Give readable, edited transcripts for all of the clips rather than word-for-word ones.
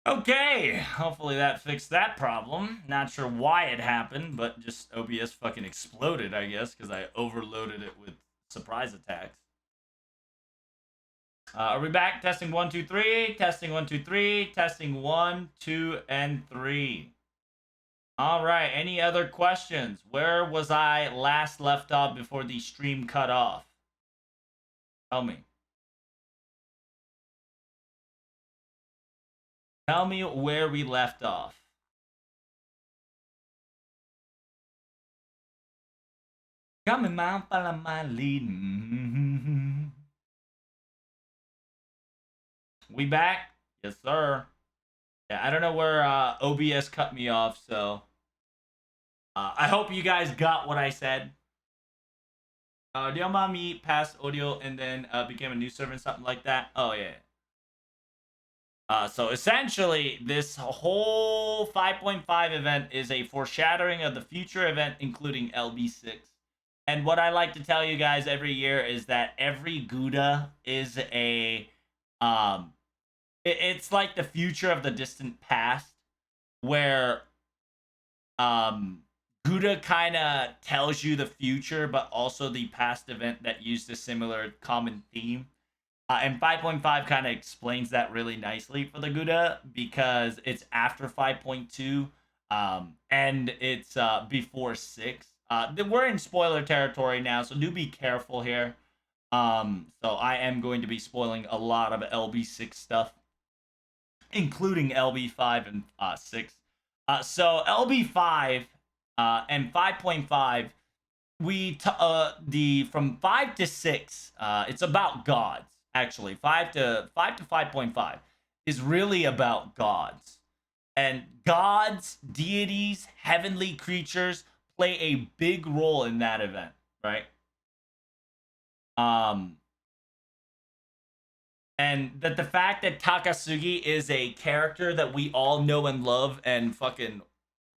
Okay, hopefully that fixed that problem. Not sure why it happened, but just OBS fucking exploded, I guess, because I overloaded it with surprise attacks. Are we back? Testing 1, 2, 3. Testing 1, 2, 3. Testing 1, 2, and 3. All right. Any other questions? Where was I last left off before the stream cut off? Tell me. Tell me where we left off. Coming man, follow my lead. We back? Yes, sir. Yeah, I don't know where OBS cut me off, so I hope you guys got what I said. Diomami passed audio and then became a new servant, something like that. Oh yeah. So essentially, this whole 5.5 event is a foreshadowing of the future event, including LB6. And what I like to tell you guys every year is that every Gouda is a it's like the future of the distant past, where Gouda kind of tells you the future, but also the past event that used a similar common theme. And 5.5 kind of explains that really nicely for the Gouda because it's after 5.2 and it's before 6. We're in spoiler territory now, so do be careful here. So I am going to be spoiling a lot of LB6 stuff, including LB5 and 6. So LB5 and 5.5, the from 5 to 6, it's about gods. Actually, 5 to 5.5 is really about gods, and gods, deities, heavenly creatures play a big role in that event, right? Um, and that the fact that Takasugi is a character that we all know and love and fucking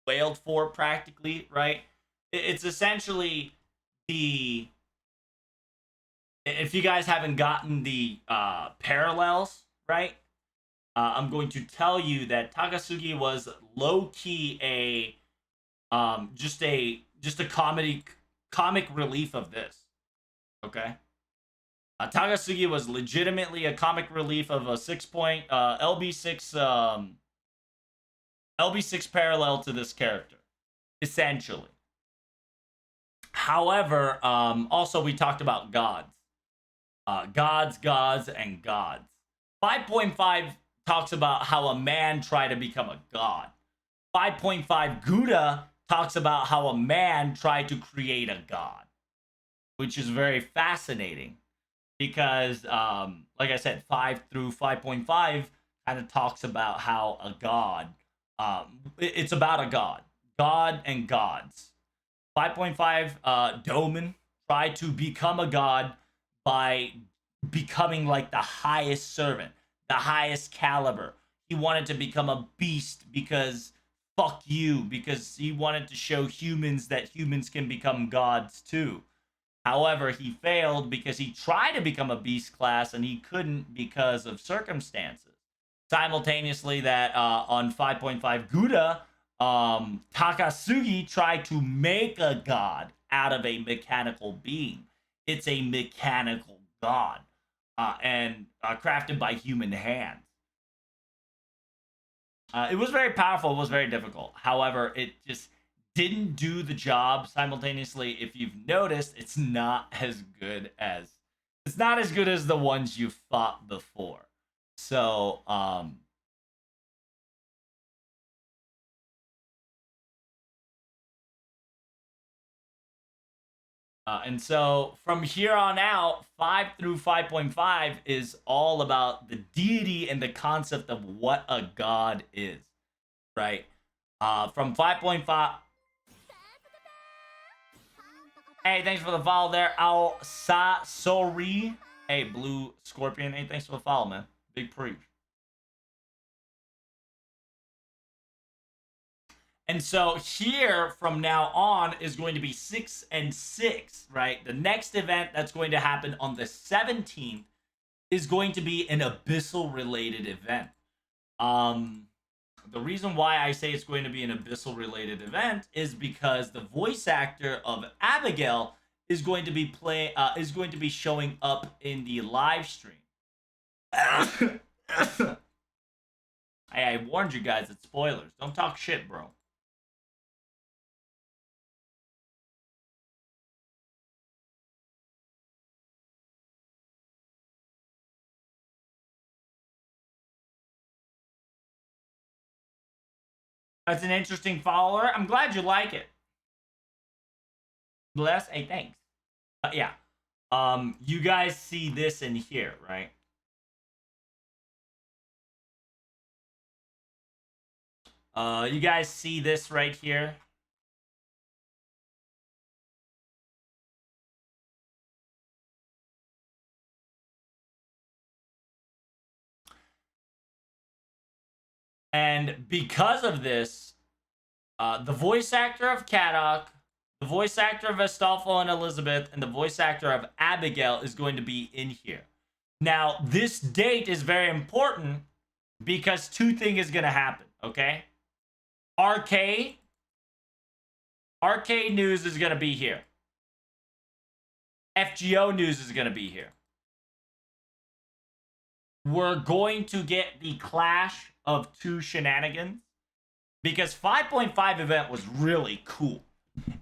wailed for practically, right? It's essentially the, if you guys haven't gotten the parallels, right? I'm going to tell you that Takasugi was low key a just a comic relief of this. Okay. Takasugi was legitimately a comic relief of a 6 point LB6 parallel to this character, essentially. However, also we talked about gods. Gods, and gods. 5.5 talks about how a man tried to become a god. 5.5 Gouda talks about how a man tried to create a god, which is very fascinating because, like I said, 5 through 5.5 kind of talks about how a god, it's about a god and gods. 5.5, Doman tried to become a god by becoming like the highest servant, the highest caliber. He wanted to become a beast because fuck you, because he wanted to show humans that humans can become gods too. However, he failed because he tried to become a beast class and he couldn't because of circumstances. Simultaneously, that on 5.5 Gouda, Takasugi tried to make a god out of a mechanical being. It's a mechanical god and crafted by human hands. It was very powerful. It was very difficult. However, it just didn't do the job. Simultaneously, if you've noticed, it's not as good as the ones you fought before. So, and so from here on out, 5 through 5.5 is all about the deity and the concept of what a god is, right? From 5.5. Hey, thanks for the follow there, Al Sori. Hey, Blue Scorpion. Hey, thanks for the follow, man. Big preach. And so here from now on is going to be 6 and 6, right? The next event that's going to happen on the 17th is going to be an abyssal related event. The reason why I say it's going to be an abyssal related event is because the voice actor of Abigail is going to be showing up in the live stream. I warned you guys, it's spoilers. Don't talk shit, bro. That's an interesting follower. I'm glad you like it. Bless. Hey, thanks. Yeah. You guys see this in here, right? You guys see this right here? And because of this, the voice actor of Kadok, the voice actor of Astolfo and Elizabeth, and the voice actor of Abigail is going to be in here. Now, this date is very important because two things is going to happen, okay? Arcade News is going to be here. FGO News is going to be here. We're going to get the clash of two shenanigans because 5.5 event was really cool.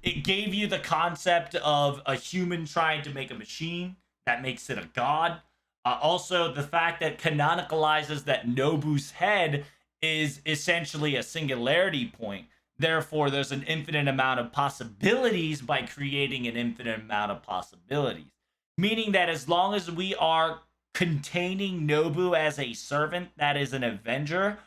It gave you the concept of a human trying to make a machine that makes it a god. Also, the fact that canonicalizes that Nobu's head is essentially a singularity point. Therefore, there's an infinite amount of possibilities by creating an infinite amount of possibilities. Meaning that as long as we are containing Nobu as a servant that is an Avenger,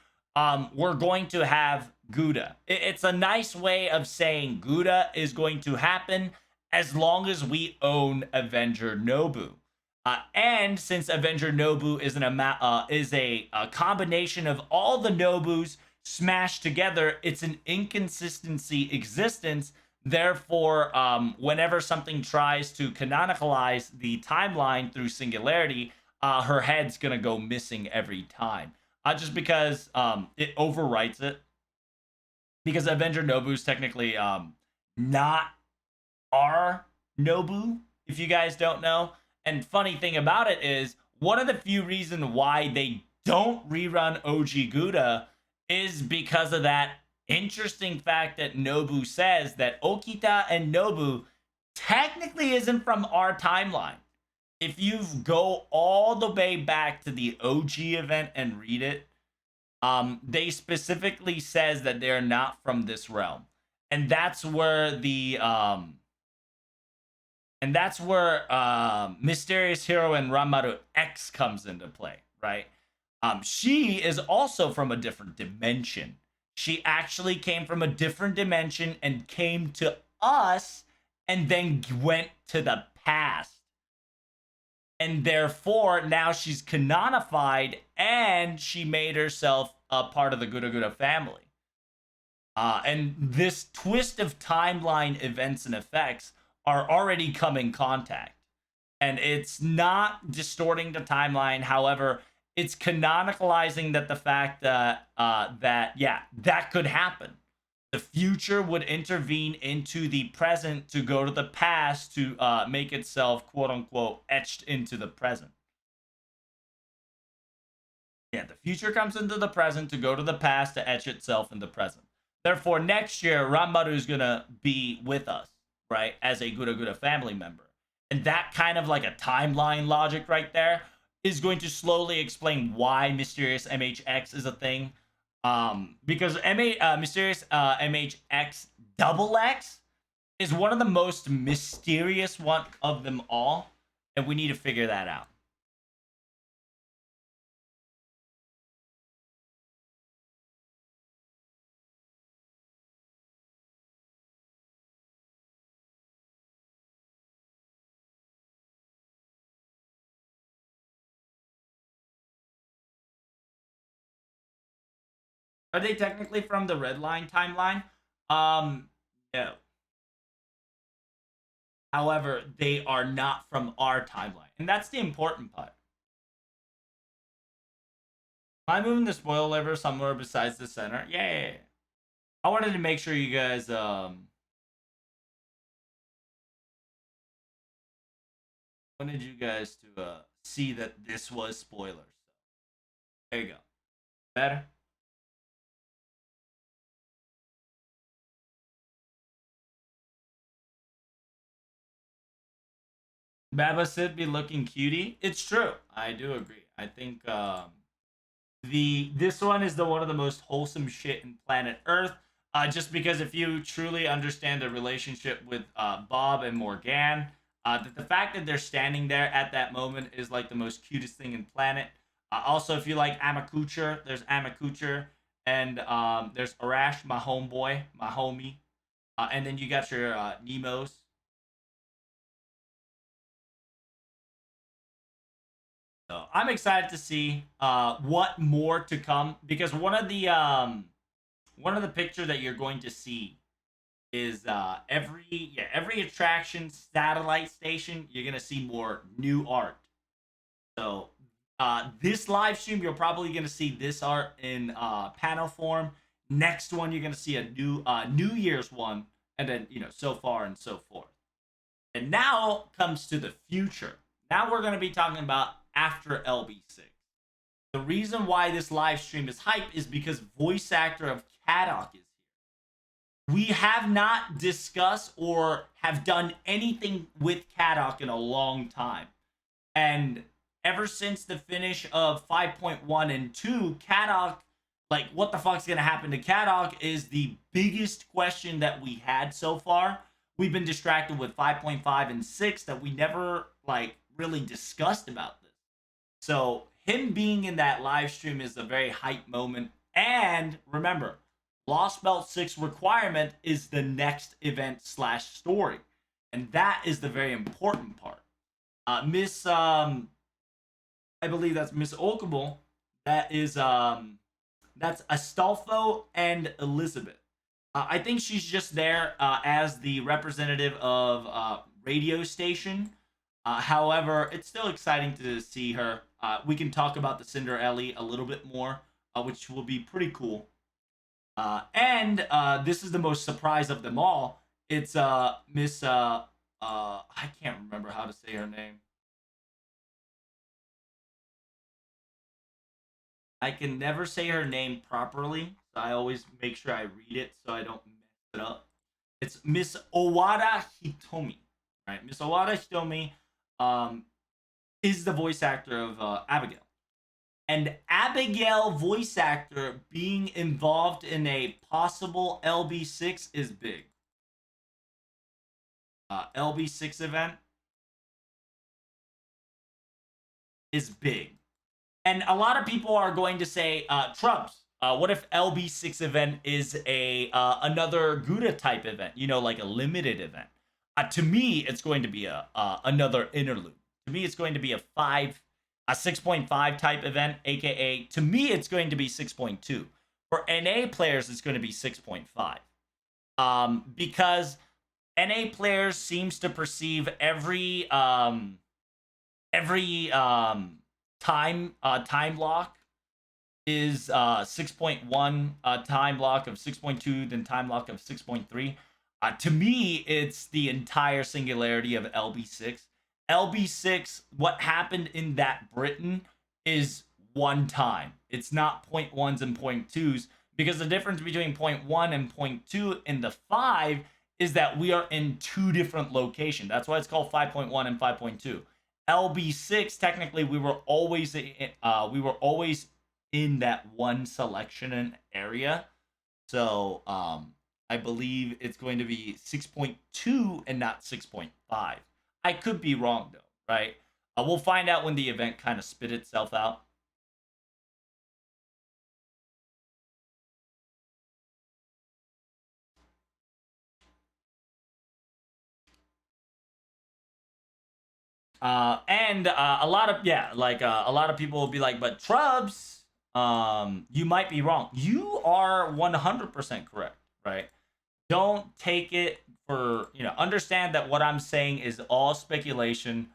we're going to have Gouda. It's a nice way of saying Gouda is going to happen as long as we own Avenger Nobu. And since Avenger Nobu is a combination of all the Nobus smashed together, it's an inconsistency existence. Therefore, whenever something tries to canonicalize the timeline through singularity, her head's gonna go missing every time. Just because it overwrites it. Because Avenger Nobu is technically not our Nobu, if you guys don't know. And funny thing about it is, one of the few reasons why they don't rerun OG Gouda is because of that interesting fact that Nobu says that Okita and Nobu technically isn't from our timeline. If you go all the way back to the OG event and read it, they specifically says that they're not from this realm. And that's where Mysterious Hero and Ranmaru X comes into play, right? She is also from a different dimension. She actually came from a different dimension and came to us and then went to the past. And therefore, now she's canonified and she made herself a part of the Gura Gura family. And this twist of timeline events and effects are already come in contact. And it's not distorting the timeline. However, it's canonicalizing that the fact that that could happen. The future would intervene into the present to go to the past to make itself, quote unquote, etched into the present. Yeah, the future comes into the present to go to the past to etch itself in the present. Therefore, next year, Ranmaru is going to be with us, right, as a Gura Gura family member. And that kind of like a timeline logic right there is going to slowly explain why Mysterious MHX is a thing. Because Mysterious MHX double X is one of the most mysterious one of them all, and we need to figure that out. Are they technically from the Red Line timeline? No. However, they are not from our timeline. And that's the important part. Am I moving the spoiler lever somewhere besides the center? Yeah. I wanted to make sure you guys wanted you guys to see that this was spoilers. There you go. Better. Baba Sid be looking cutie. It's true. I do agree. I think the this one is the one of the most wholesome shit in planet Earth. Just because if you truly understand the relationship with Bob and Morgan, the fact that they're standing there at that moment is like the most cutest thing in planet. Also, if you like Amakucher, there's Amakucher, and there's Arash, my homeboy, my homie, and then you got your Nemos. So I'm excited to see what more to come because one of the picture that you're going to see is every attraction satellite station you're gonna see more new art. So this live stream you're probably gonna see this art in panel form. Next one you're gonna see a New Year's one, and then so far and so forth. And now comes to the future. Now we're gonna be talking about after LB6. The reason why this live stream is hype is because voice actor of Kadok is here. We have not discussed or have done anything with Kadok in a long time. And ever since the finish of 5.1 and 2, Kadok, like, what the fuck's gonna happen to Kadok is the biggest question that we had so far. We've been distracted with 5.5 and 6 that we never, like, really discussed about this. So him being in that live stream is a very hype moment. And remember, Lost Belt 6 requirement is the next event slash story. And that is the very important part. Miss I believe that's Miss Okable. That is that's Astolfo and Elizabeth. I think she's just there as the representative of radio station. However, it's still exciting to see her. We can talk about the Cinderella a little bit more, which will be pretty cool. And this is the most surprise of them all. It's Miss I can't remember how to say her name. I can never say her name properly. So I always make sure I read it so I don't mess it up. It's Miss Owada Hitomi. Right? Miss Owada Hitomi um, is the voice actor of Abigail. And Abigail voice actor being involved in a possible LB6 is big. LB6 event is big. And a lot of people are going to say, Trumps, what if LB6 event is a another Gouda type event, like a limited event? To me, it's going to be a another interlude. To me, it's going to be a 6.5 type event, aka to me, it's going to be 6.2. For NA players, it's going to be 6.5. Because NA players seems to perceive every time lock is 6.1 time lock of 6.2, then time lock of 6.3. To me, it's the entire singularity of LB6. LB6, what happened in that Britain is one time. It's not point ones and point twos, because the difference between point one and point two in the 5 is that we are in two different locations. That's why it's called 5.1 and 5.2. LB6, technically, we were always in that one selection and area. So I believe it's going to be 6.2 and not 6.5. I could be wrong though, right? We'll find out when the event kind of spit itself out. And a lot of a lot of people will be like, but Trubs, you might be wrong. You are 100% correct, right? Don't take it for understand that what I'm saying is all speculation.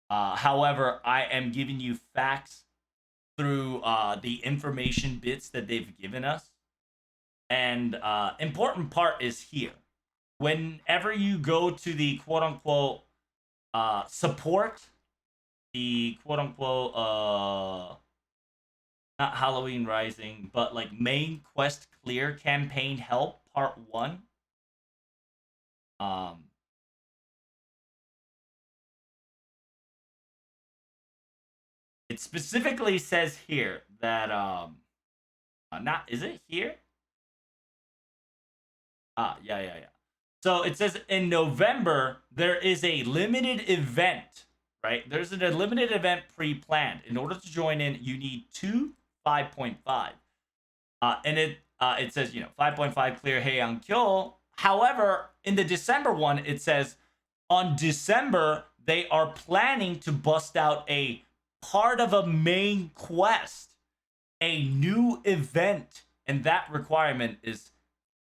However, I am giving you facts through the information bits that they've given us. And important part is here. Whenever you go to the quote unquote support, the quote unquote not Halloween Rising, but like main quest clear campaign help part 1. It specifically says here that not is it here? Yeah. So it says in November there is a limited event, right? There's a limited event pre-planned. In order to join in, you need 5.5. And it says, 5.5 clear Heian Kyo. However, in the December one, it says on December they are planning to bust out a part of a main quest, a new event, and that requirement is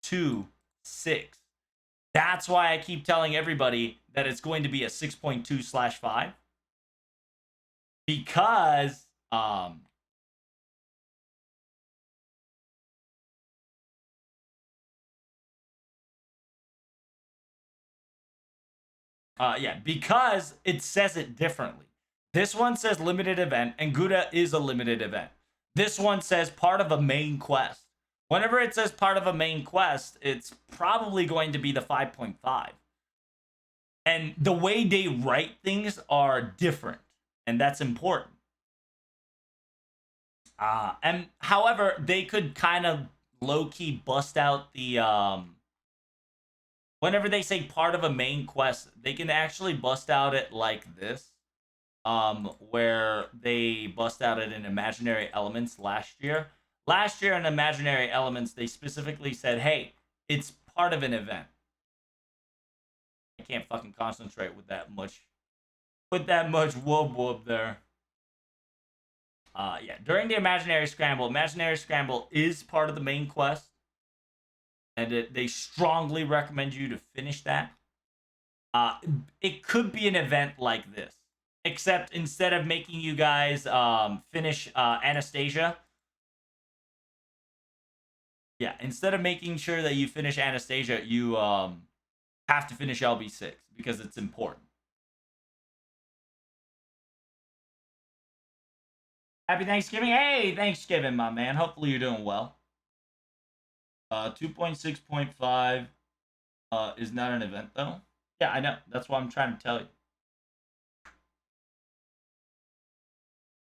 2.6. That's why I keep telling everybody that it's going to be a 6.2/5 because because it says it differently. This one says limited event, and Gouda is a limited event. This one says part of a main quest. Whenever it says part of a main quest, it's probably going to be the 5.5. And the way they write things are different, and that's important. And however, they could kind of low-key bust out the whenever they say part of a main quest, they can actually bust out it like this. Where they bust out it in Imaginary Elements last year. Last year in Imaginary Elements, they specifically said, hey, it's part of an event. I can't fucking concentrate with that much whoop whoop there. During the Imaginary Scramble is part of the main quest. And they strongly recommend you to finish that. It could be an event like this. Except instead of making you guys finish Anastasia, instead of making sure that you finish Anastasia, you have to finish LB6 because it's important. Happy Thanksgiving. Hey, Thanksgiving, my man. Hopefully you're doing well. 2.6.5 is not an event, though. Yeah, I know. That's what I'm trying to tell you.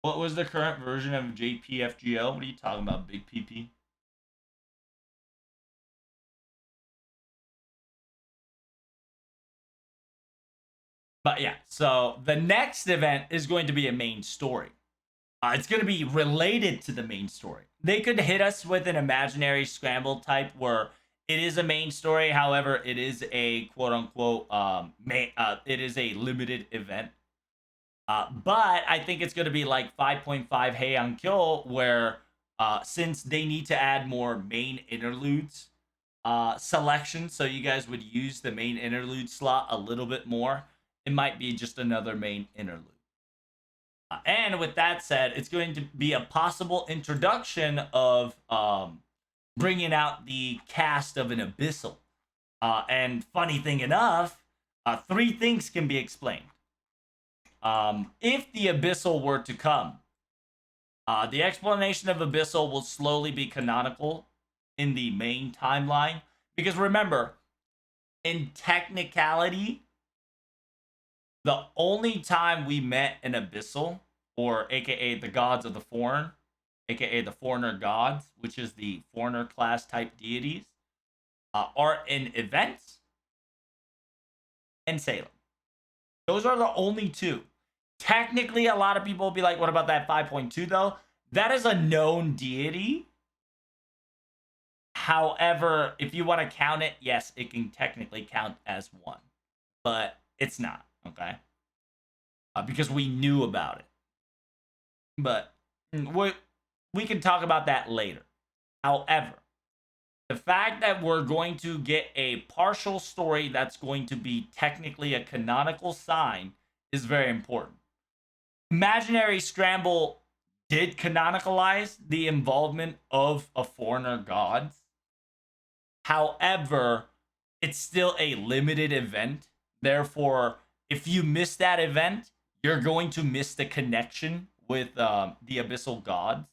What was the current version of JPFGO? What are you talking about, Big PP? But yeah, so the next event is going to be a main story. It's going to be related to the main story. They could hit us with an Imaginary Scramble type where it is a main story. However, it is a quote unquote it is a limited event. But I think it's going to be like 5.5 Heian Kyo, where since they need to add more main interludes selection, so you guys would use the main interlude slot a little bit more, it might be just another main interlude. And with that said, it's going to be a possible introduction of bringing out the cast of an Abyssal. And funny thing enough, 3 things can be explained. If the Abyssal were to come, the explanation of Abyssal will slowly be canonical in the main timeline. Because remember, in technicality, the only time we met an Abyssal, or aka the gods of the foreign, aka the foreigner gods, which is the foreigner class type deities, are in events and Salem. Those are the only 2. Technically, a lot of people will be like, what about that 5.2 though? That is a known deity. However, if you want to count it, yes, it can technically count as 1. But it's not, okay? Because we knew about it. But we can talk about that later. However, the fact that we're going to get a partial story that's going to be technically a canonical sign is very important. Imaginary Scramble did canonicalize the involvement of a foreigner gods. However, it's still a limited event. Therefore, if you miss that event, you're going to miss the connection with the abyssal gods.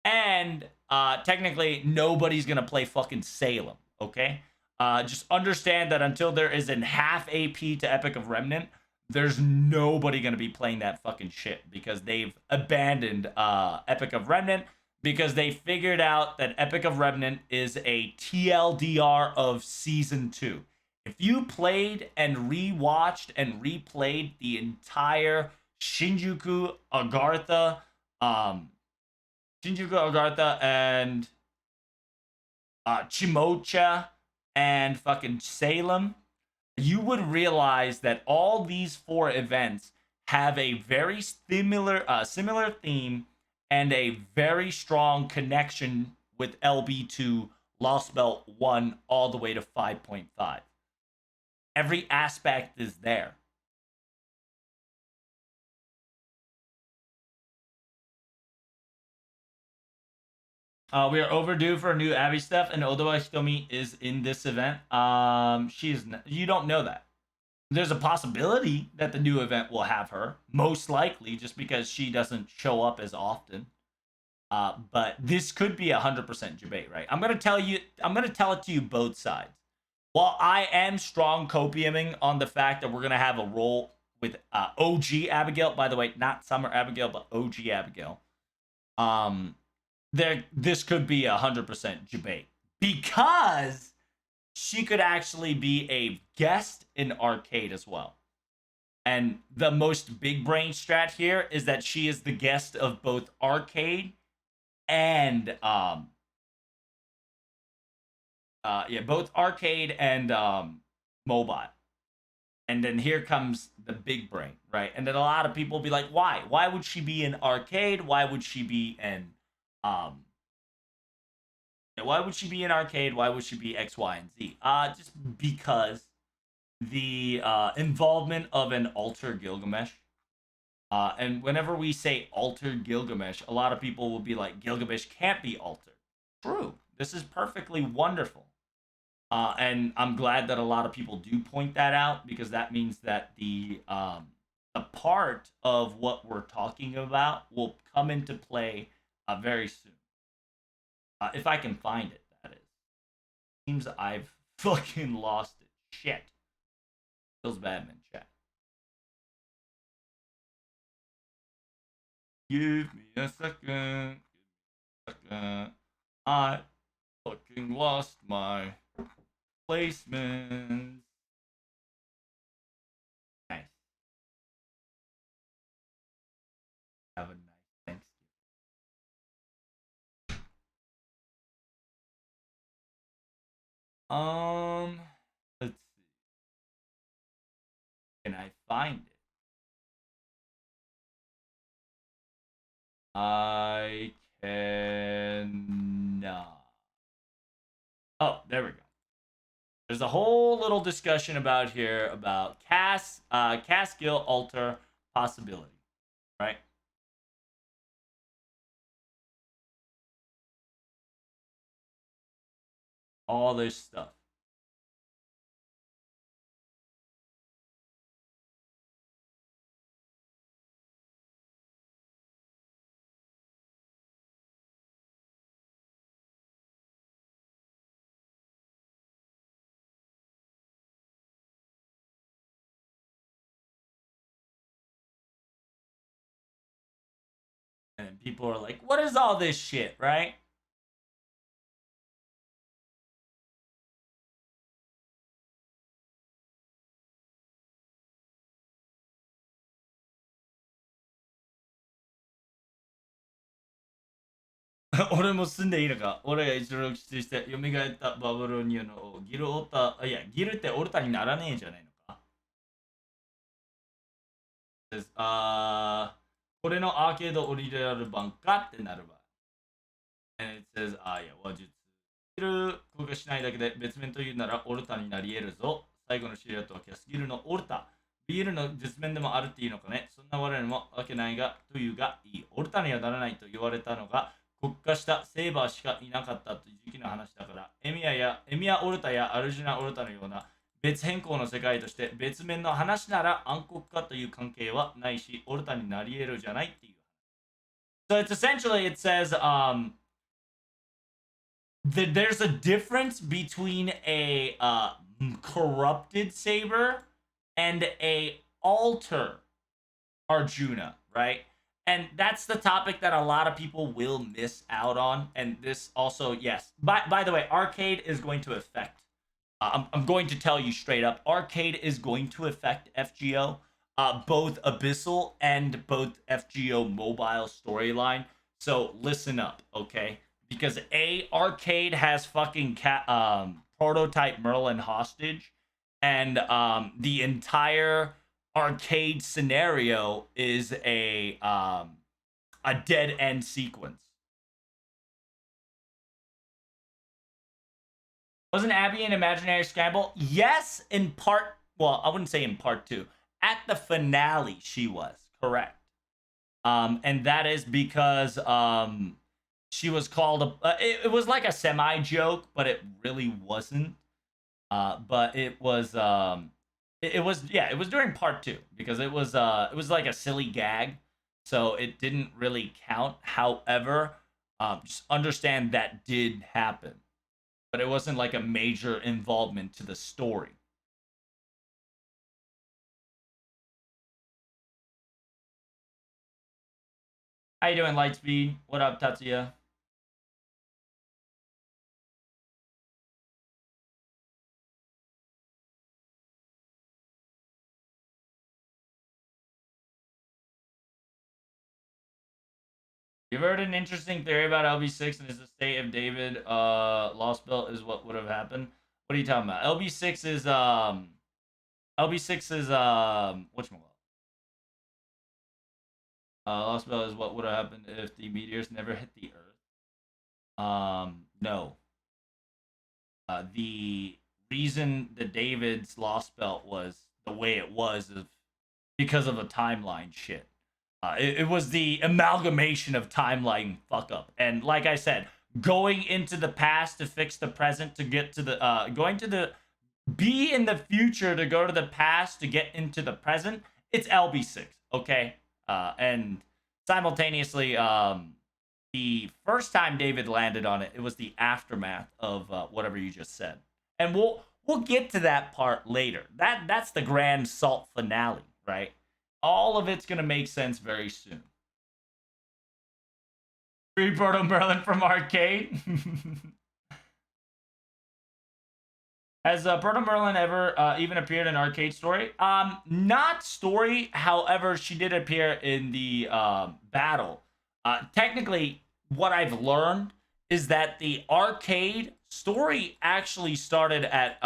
And technically, nobody's gonna play fucking Salem. Okay, just understand that until there is an half AP to Epic of Remnant, there's nobody gonna be playing that fucking shit because they've abandoned Epic of Remnant because they figured out that Epic of Remnant is a TLDR of Season 2. If you played and rewatched and replayed the entire Shinjuku Agartha and Chimocha and fucking Salem, you would realize that all these four events have a very similar theme and a very strong connection with LB2 Lost Belt 1 all the way to 5.5. Every aspect is there. We are overdue for a new Abby stuff, and Odawa Hitomi is in this event. You don't know that. There's a possibility that the new event will have her, most likely, just because she doesn't show up as often. But this could be 100% debate, right? I'm gonna tell it to you both sides. While I am strong copiuming on the fact that we're gonna have a role with OG Abigail, by the way, not Summer Abigail, but OG Abigail. This could be 100% debate because she could actually be a guest in Arcade as well. And the most big brain strat here is that she is the guest of both Arcade and both Arcade and Mobile. And then here comes the big brain, right? And then a lot of people will be like, why? Why would she be in Arcade? Why would she be in why would she be in Arcade? Why would she be X, Y, and Z? Just because the involvement of an Alter Gilgamesh. And whenever we say Alter Gilgamesh, a lot of people will be like, Gilgamesh can't be altered. True. This is perfectly wonderful. And I'm glad that a lot of people do point that out because that means that the part of what we're talking about will come into play very soon. If I can find it, that is. Seems I've fucking lost it. Shit. Feels bad, man. Chat. Give me a second. I fucking lost my placements. Nice. Have a nice Thanksgiving. Let's see. Can I find it? I cannot. Oh, there we go. There's a whole little discussion about here about Cass Gil Alter possibility, right? All this stuff. And people are like, what is all this shit, right?俺も住んでいいのか俺が一度出して蘇ったバブロニアのギルオルタいやギルってオルタにならねえじゃないのかこれのアーケードオリジナル版かってなる場合 And it says いや話術ギル公開しないだけで別面というならオルタになり得るぞ最後のシリアとはキャスギルのオルタビールの実面でもあるっていうのかね。そんな我々もわけないが、というがいい。オルタにはならないと言われたのが、国家したセーバーしかいなかったという時期の話だから、エミア・オルタやアルジュナ・オルタのような別変更の世界として別面の話なら暗黒化という関係はないし、オルタになり得るじゃないっていう。So it's essentially, it says, there's a difference between a corrupted saber and a alter Arjuna, right? And that's the topic that a lot of people will miss out on. And this also, yes. By the way, arcade is going to affect. I'm going to tell you straight up, arcade is going to affect FGO, both Abyssal and both FGO mobile storyline. So listen up, okay? Because arcade has fucking prototype Merlin hostage, and the entire arcade scenario is a dead end sequence. Wasn't Abby an imaginary scramble? Yes, in part. Well, I wouldn't say in part two. At the finale, she was correct. And that is because she was called it was like a semi joke, but it really wasn't. But it was it was, yeah, it was during part two because it was like a silly gag, so it didn't really count. However, just understand that did happen, but it wasn't like a major involvement to the story. How you doing, Lightspeed? What up, Tatsuya? You've heard an interesting theory about LB6 and his estate if David lost belt is what would have happened. What are you talking about? LB6 is LB6 is whatchamacallit? Lost belt is what would have happened if the meteors never hit the Earth. No. The reason the David's lost belt was the way it was because of a timeline shit. It was the amalgamation of timeline fuck up. And like I said, going into the past to fix the present to get to the going to the be in the future to go to the past to get into the present, it's LB6, okay? And simultaneously, the first time David landed on it, it was the aftermath of whatever you just said, and we'll get to that part later. That's the grand salt finale, right? All of it's gonna make sense very soon. Free Proto Merlin from arcade. Has Proto Merlin ever even appeared in arcade story? Not story. However, she did appear in the battle. Technically, what I've learned is that the arcade story actually started at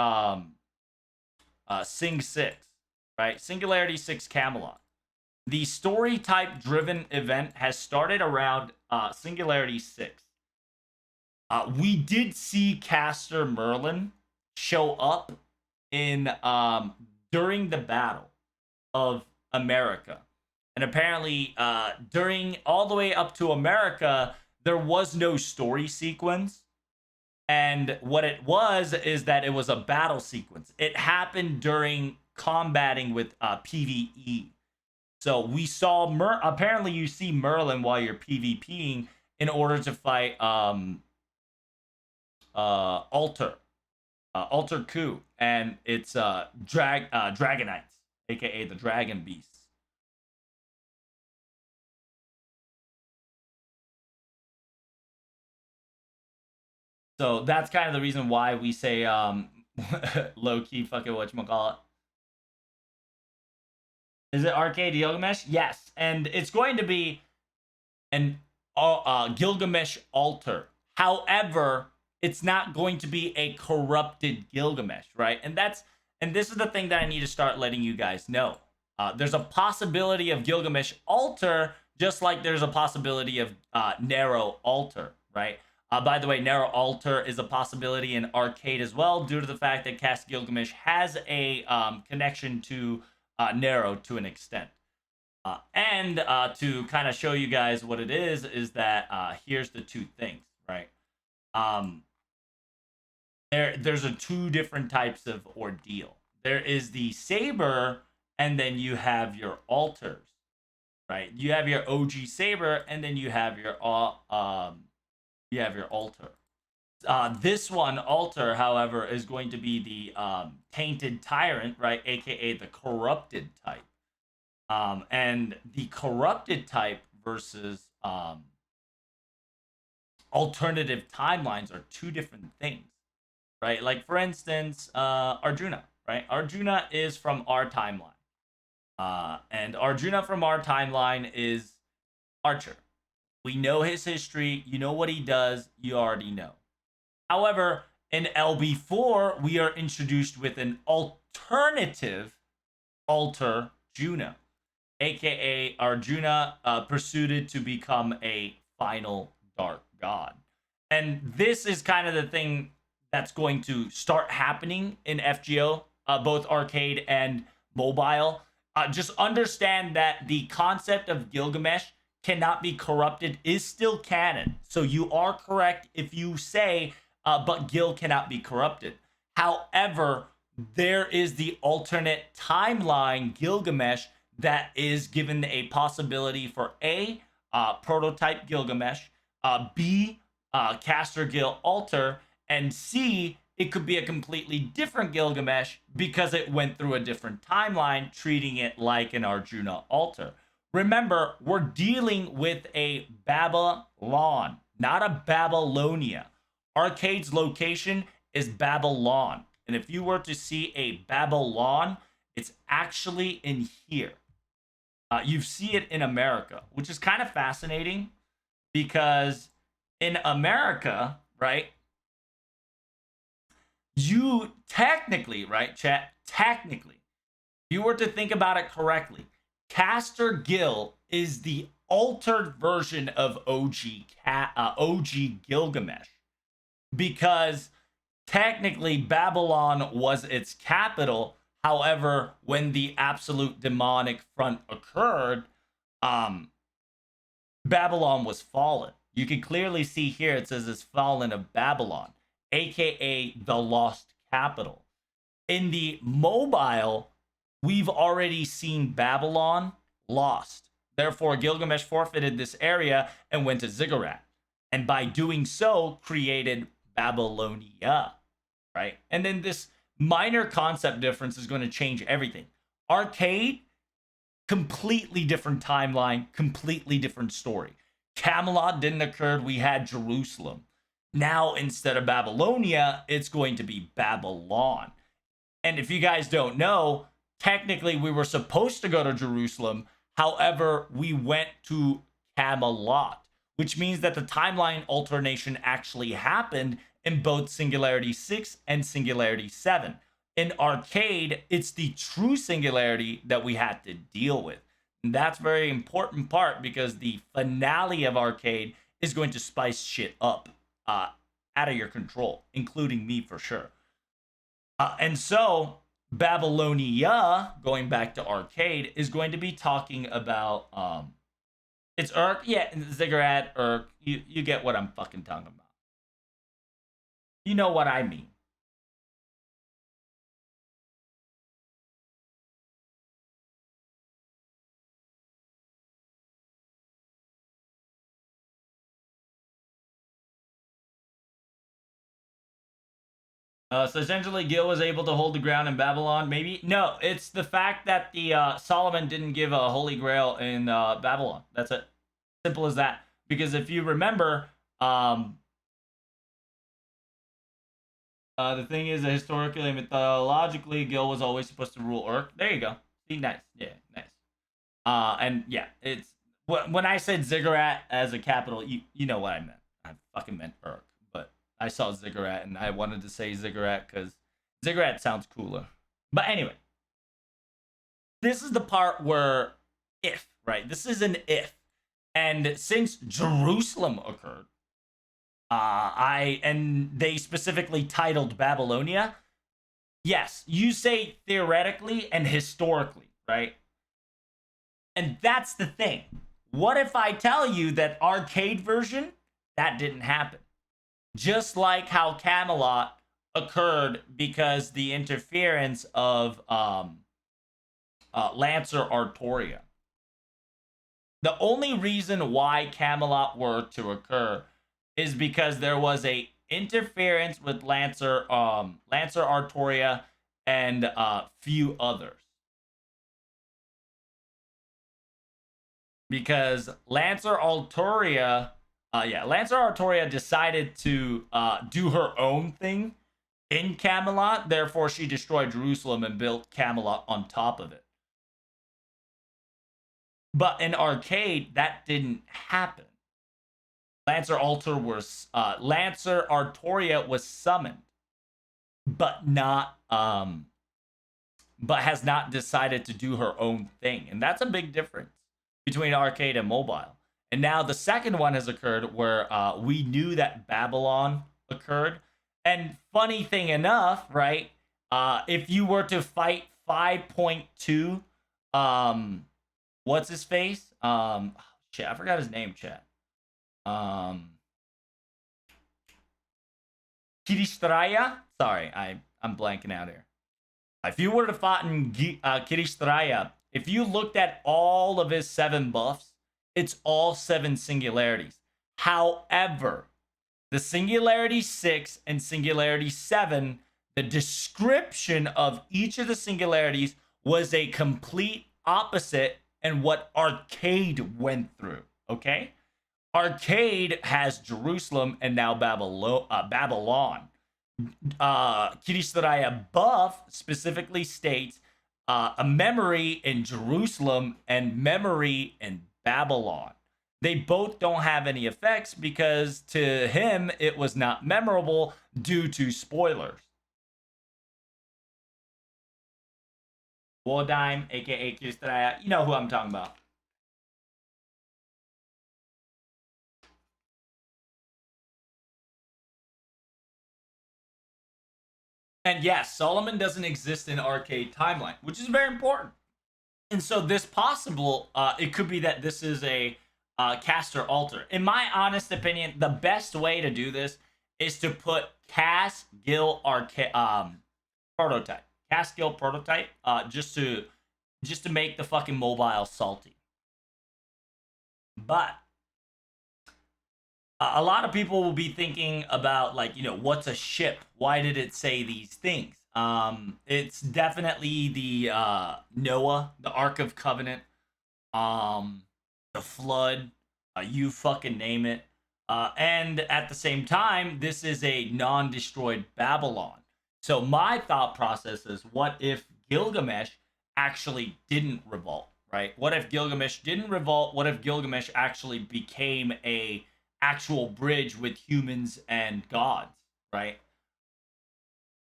Sing 6, right? Singularity 6 Camelot. The story type driven event has started around Singularity 6. We did see Caster Merlin show up in during the battle of America. And apparently during all the way up to America, there was no story sequence. And what it was is that it was a battle sequence. It happened during combating with PvE. So we saw apparently you see Merlin while you're PvPing in order to fight Alter Coup, and it's Dragonites, aka the Dragon Beasts. So that's kind of the reason why we say low key fucking whatchamacallit. Is it Arcade Gilgamesh? Yes, and it's going to be an Gilgamesh altar. However, it's not going to be a corrupted Gilgamesh, right? And this is the thing that I need to start letting you guys know. There's a possibility of Gilgamesh altar, just like there's a possibility of Narrow altar, right? By the way, Narrow altar is a possibility in arcade as well, due to the fact that Cast Gilgamesh has a connection to narrow to an extent. And to kind of show you guys what it is that here's the two things, right? Um, there's a two different types of ordeal. There is the saber, and then you have your alters, right? You have your OG saber, and then you have your alter. This one, alter, however, is going to be the tainted tyrant, right? AKA the corrupted type. And the corrupted type versus alternative timelines are two different things, right? Like, for instance, Arjuna, right? Arjuna is from our timeline. And Arjuna from our timeline is Archer. We know his history. You know what he does. You already know. However, in LB4, we are introduced with an alternative Alter Juna, aka Arjuna pursued to become a final dark god. And this is kind of the thing that's going to start happening in FGO, both arcade and mobile. Just understand that the concept of Gilgamesh cannot be corrupted is still canon. So you are correct if you say, but Gil cannot be corrupted. However, there is the alternate timeline Gilgamesh that is given a possibility for A, prototype Gilgamesh, B, Caster Gil Alter, and C, it could be a completely different Gilgamesh because it went through a different timeline, treating it like an Arjuna Alter. Remember, we're dealing with a Babylon, not a Babylonia. Arcade's location is Babylon. And if you were to see a Babylon, it's actually in here. You see it in America, which is kind of fascinating because in America, right, you technically, right, chat, technically, if you were to think about it correctly, Caster Gil is the altered version of OG Gilgamesh, because technically Babylon was its capital. However, when the absolute demonic front occurred, Babylon was fallen. You can clearly see here it says it's fallen of Babylon, aka the lost capital. In the mobile, we've already seen Babylon lost. Therefore, Gilgamesh forfeited this area and went to Ziggurat. And by doing so, created Babylonia, right? And then this minor concept difference is going to change everything. Arcade, completely different timeline, completely different story. Camelot didn't occur. We had Jerusalem. Now, instead of Babylonia, it's going to be Babylon. And if you guys don't know, technically we were supposed to go to Jerusalem. However, we went to Camelot, which means that the timeline alternation actually happened in both Singularity 6 and Singularity 7. In Arcade, it's the true Singularity that we had to deal with. And that's a very important part because the finale of Arcade is going to spice shit up out of your control, including me for sure. And so Babylonia, going back to Arcade, is going to be talking about it's Urk, yeah, Ziggurat, Urk. You get what I'm fucking talking about. You know what I mean. So essentially, Gil was able to hold the ground in Babylon. Maybe no, it's the fact that the Solomon didn't give a Holy Grail in Babylon. That's it. Simple as that. Because if you remember, the thing is that historically and mythologically, Gil was always supposed to rule Urk. There you go. See, nice. Yeah, nice. And yeah, it's when I said Ziggurat as a capital, you know what I meant. I fucking meant Urk. I saw Ziggurat and I wanted to say Ziggurat because Ziggurat sounds cooler. But anyway, this is the part where if, right? This is an if. And since Jerusalem occurred, and they specifically titled Babylonia, yes, you say theoretically and historically, right? And that's the thing. What if I tell you that arcade version, that didn't happen? Just like how Camelot occurred because the interference of Lancer Artoria. The only reason why Camelot were to occur is because there was a interference with Lancer Artoria and few others. Because Lancer Artoria decided to do her own thing in Camelot. Therefore, she destroyed Jerusalem and built Camelot on top of it. But in arcade, that didn't happen. Lancer Artoria was summoned, but has not decided to do her own thing, and that's a big difference between arcade and mobile. And now the second one has occurred where we knew that Babylon occurred. And funny thing enough, right? If you were to fight 5.2, what's his face? Shit, I forgot his name, chat. Kiristraya? Sorry, I'm blanking out here. If you were to fight in Kiristraya, if you looked at all of his 7 buffs, it's all 7 singularities. However, the Singularity 6 and Singularity 7, the description of each of the singularities was a complete opposite and what Arcade went through, okay? Arcade has Jerusalem and now Babylon. Kiristaraya buff specifically states a memory in Jerusalem and memory in Babylon. They both don't have any effects because to him it was not memorable due to spoilers. Wardime, aka Kiristaraya, you know who I'm talking about. And yes, Solomon doesn't exist in arcade timeline, which is very important. And so this possible, it could be that this is a caster alter. In my honest opinion, the best way to do this is to put Cast Gil prototype. Cast Gil prototype, just to make the fucking mobile salty. But a lot of people will be thinking about, like, you know, what's a ship? Why did it say these things? It's definitely the Noah, the Ark of Covenant, the flood, you fucking name it. And at the same time, this is a non-destroyed Babylon. So my thought process is, what if Gilgamesh actually didn't revolt, right? What if Gilgamesh didn't revolt? What if Gilgamesh actually became a actual bridge with humans and gods, right?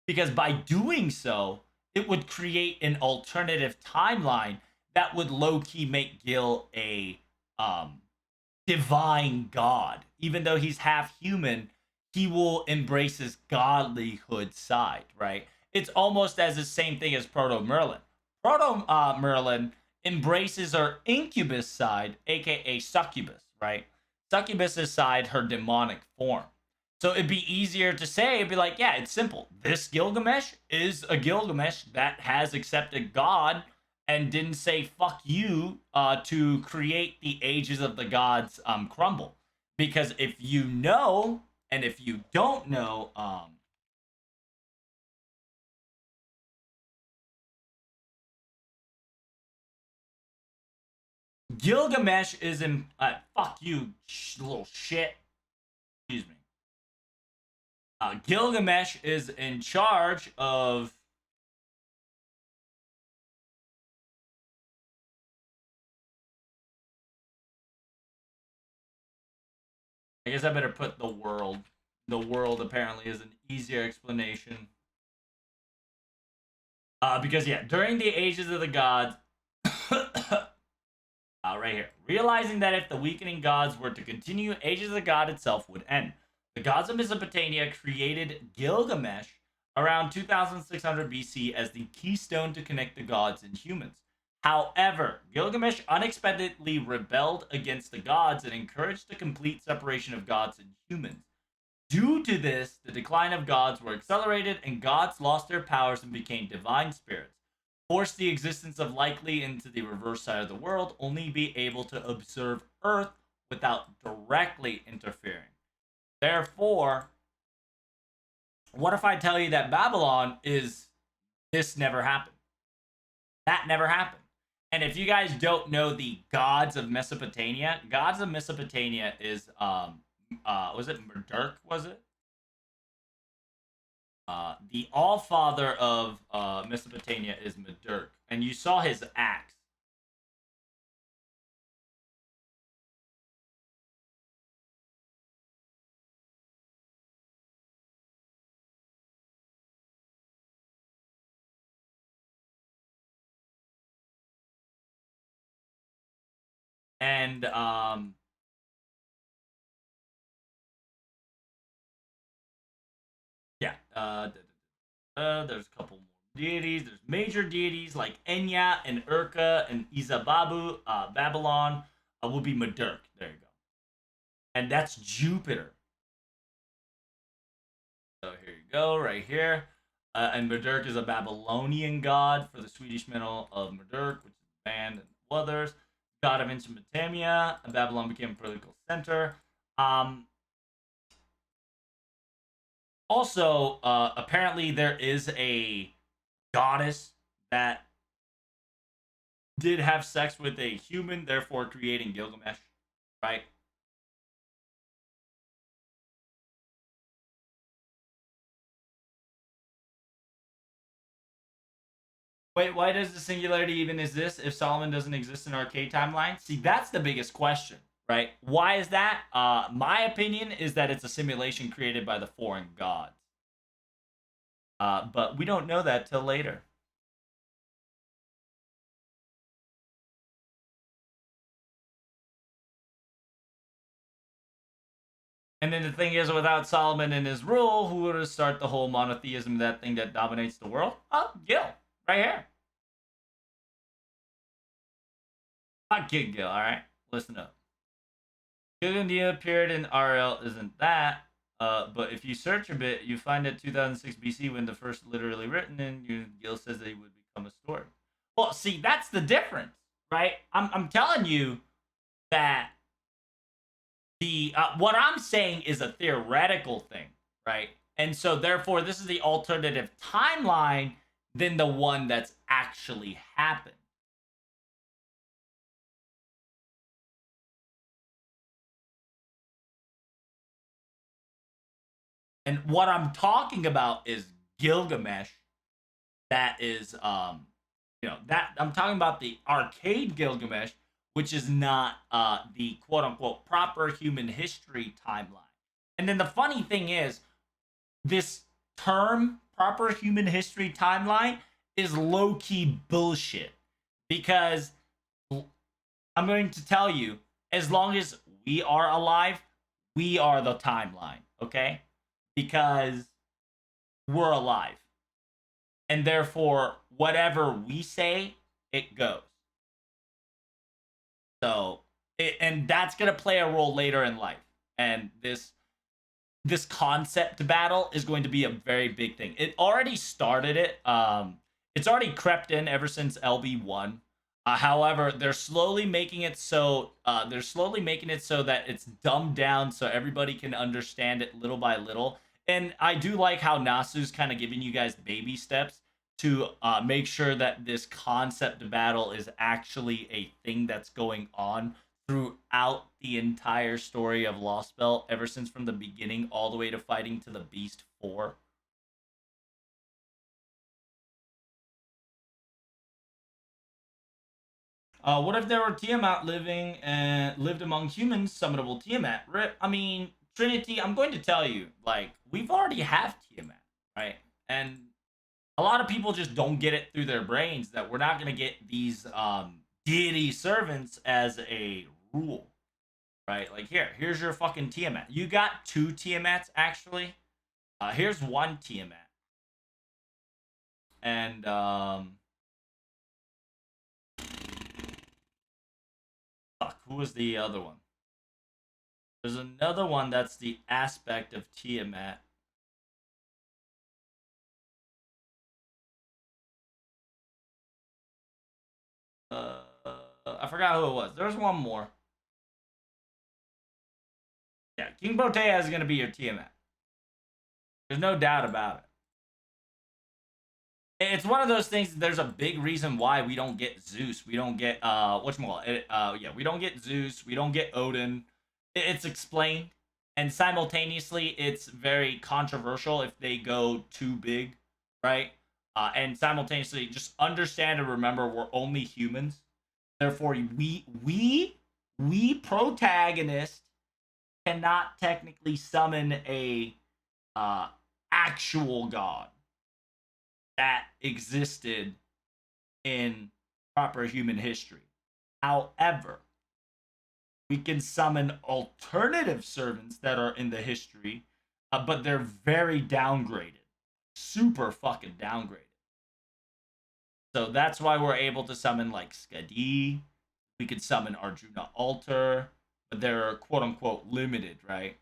Because by doing so, it would create an alternative timeline that would low-key make Gil a divine god. Even though he's half human, he will embrace his godlyhood side, right? It's almost as the same thing as Proto-Merlin. Proto-Merlin embraces her incubus side, aka succubus, right? Succubus's side, her demonic form. So it'd be easier to say, it'd be like, yeah, it's simple. This Gilgamesh is a Gilgamesh that has accepted God and didn't say fuck you to create the ages of the gods crumble. Because if you know, and if you don't know, Gilgamesh is in fuck you, little shit. Excuse me. Gilgamesh is in charge of I guess I better put the world. The world apparently is an easier explanation. Because yeah, during the ages of the gods, right here, realizing that if the weakening gods were to continue, ages of the god itself would end. The gods of Mesopotamia created Gilgamesh around 2600 BC as the keystone to connect the gods and humans. However, Gilgamesh unexpectedly rebelled against the gods and encouraged the complete separation of gods and humans. Due to this, the decline of gods were accelerated and gods lost their powers and became divine spirits, forced the existence of likely into the reverse side of the world, only be able to observe Earth without directly interfering. Therefore, what if I tell you that Babylon is this never happened? That never happened. And if you guys don't know the gods of Mesopotamia is was it Marduk, was it? The All Father of Mesopotamia is Marduk, and you saw his axe. And yeah, there's a couple more deities. There's major deities like Enya and Urka and Izababu. Babylon will be Marduk. There you go. And that's Jupiter. So here you go, right here. And Marduk is a Babylonian god for the Swedish mineral of Marduk, which is banned and others. God of ancient Mesopotamia, and Babylon became a political center. Also, apparently there is a goddess that did have sex with a human, therefore creating Gilgamesh, right? Wait, why does the singularity even exist if Solomon doesn't exist in arcade timeline? See, that's the biggest question, right? Why is that? My opinion is that it's a simulation created by the foreign gods. But we don't know that till later. And then the thing is, without Solomon and his rule, who would start the whole monotheism, that thing that dominates the world? Oh, Gil, right here. Not Gig Gil, all right? Listen up. Gilgandia appeared in RL isn't that, but if you search a bit, you find that 2006 BC when the first literally written in, Gil says that he would become a story. Well, see, that's the difference, right? I'm telling you that the what I'm saying is a theoretical thing, right? And so therefore, this is the alternative timeline than the one that's actually happened. And what I'm talking about is Gilgamesh. That is, that I'm talking about the arcade Gilgamesh, which is not the quote unquote proper human history timeline. And then the funny thing is, this term proper human history timeline is low key bullshit because I'm going to tell you, as long as we are alive, we are the timeline, okay? Because we're alive. And therefore, whatever we say, it goes. So, and that's going to play a role later in life. And this concept battle is going to be a very big thing. It already started it. It's already crept in ever since LB1. However, they're slowly making it so that it's dumbed down so everybody can understand it little by little. And I do like how Nasu's kind of giving you guys baby steps to make sure that this concept battle is actually a thing that's going on throughout the entire story of Lost Belt, ever since from the beginning all the way to fighting to the Beast 4. What if there were Tiamat living and lived among humans, summonable Tiamat? I mean, Trinity, I'm going to tell you, like, we've already have Tiamat, right? And a lot of people just don't get it through their brains that we're not going to get these deity servants as a rule, right? Like, here's your fucking Tiamat. You got two Tiamats, actually. Here's one Tiamat. And, Fuck, who was the other one? There's another one that's the aspect of Tiamat. I forgot who it was. There's one more. Yeah, King Protea is gonna be your Tiamat. There's no doubt about it. It's one of those things. There's a big reason why we don't get Zeus. We don't get yeah, we don't get Zeus. We don't get Odin. It's explained, and simultaneously, it's very controversial if they go too big, right? And simultaneously, just understand and remember we're only humans. Therefore, we protagonists cannot technically summon a actual god that existed in proper human history. However, we can summon alternative servants that are in the history, but they're very downgraded, super fucking downgraded. So that's why we're able to summon like Skadi. We could summon Arjuna Alter, but they're quote unquote limited, right?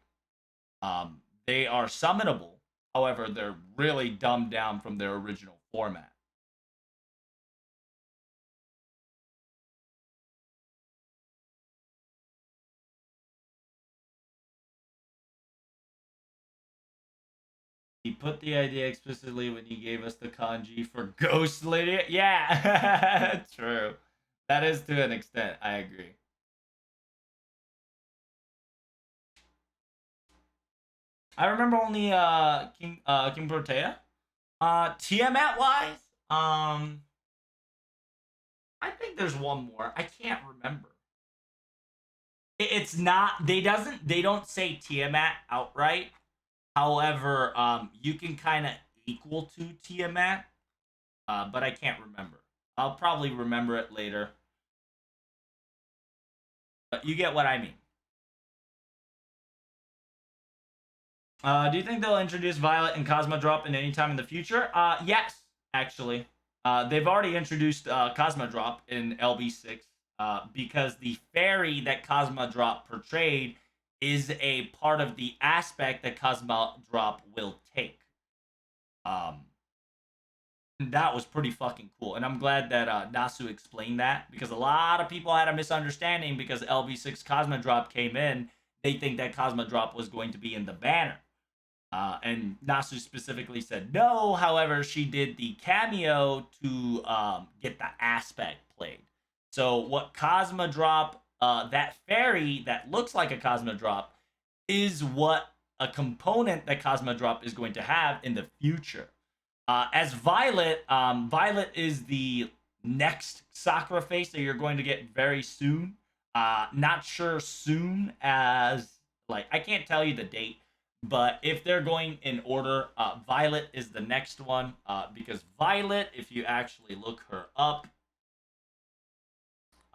They are summonable. However, they're really dumbed down from their original format. He put the idea explicitly when he gave us the kanji for Ghost Lady. Yeah, true. That is to an extent. I agree. I remember only King Protea. Tiamat wise, I think there's one more. I can't remember. It's not. They don't say Tiamat outright. However, you can kind of equal to Tiamat, but I can't remember. I'll probably remember it later. But you get what I mean. Do you think they'll introduce Violet and Cosmodrop in any time in the future? Yes, actually. They've already introduced Cosmodrop in LB6 because the fairy that Cosmodrop portrayed is a part of the aspect that Cosmodrop will take. That was pretty fucking cool, and I'm glad that Nasu explained that because a lot of people had a misunderstanding because LB6 Cosmodrop came in. They think that Cosmodrop was going to be in the banner. And Nasu specifically said no. However, she did the cameo to get the aspect played. So what Cosmodrop, that fairy that looks like a Cosmodrop, is what a component that Cosmodrop is going to have in the future. As Violet, Violet is the next Sakura face that you're going to get very soon. Not sure soon as like I can't tell you the date, but if they're going in order, Violet is the next one because Violet, if you actually look her up,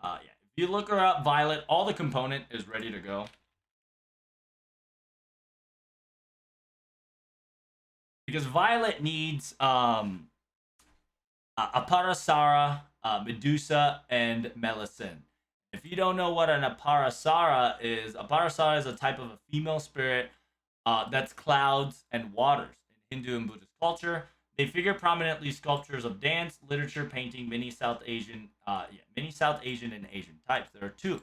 yeah, if you look her up, Violet, all the component is ready to go. Because Violet needs Aparasara, Medusa, and Melisande. If you don't know what an Aparasara is a type of a female spirit that's clouds and waters. In Hindu and Buddhist culture, they figure prominently sculptures of dance, literature, painting, many South Asian and Asian types. There are two,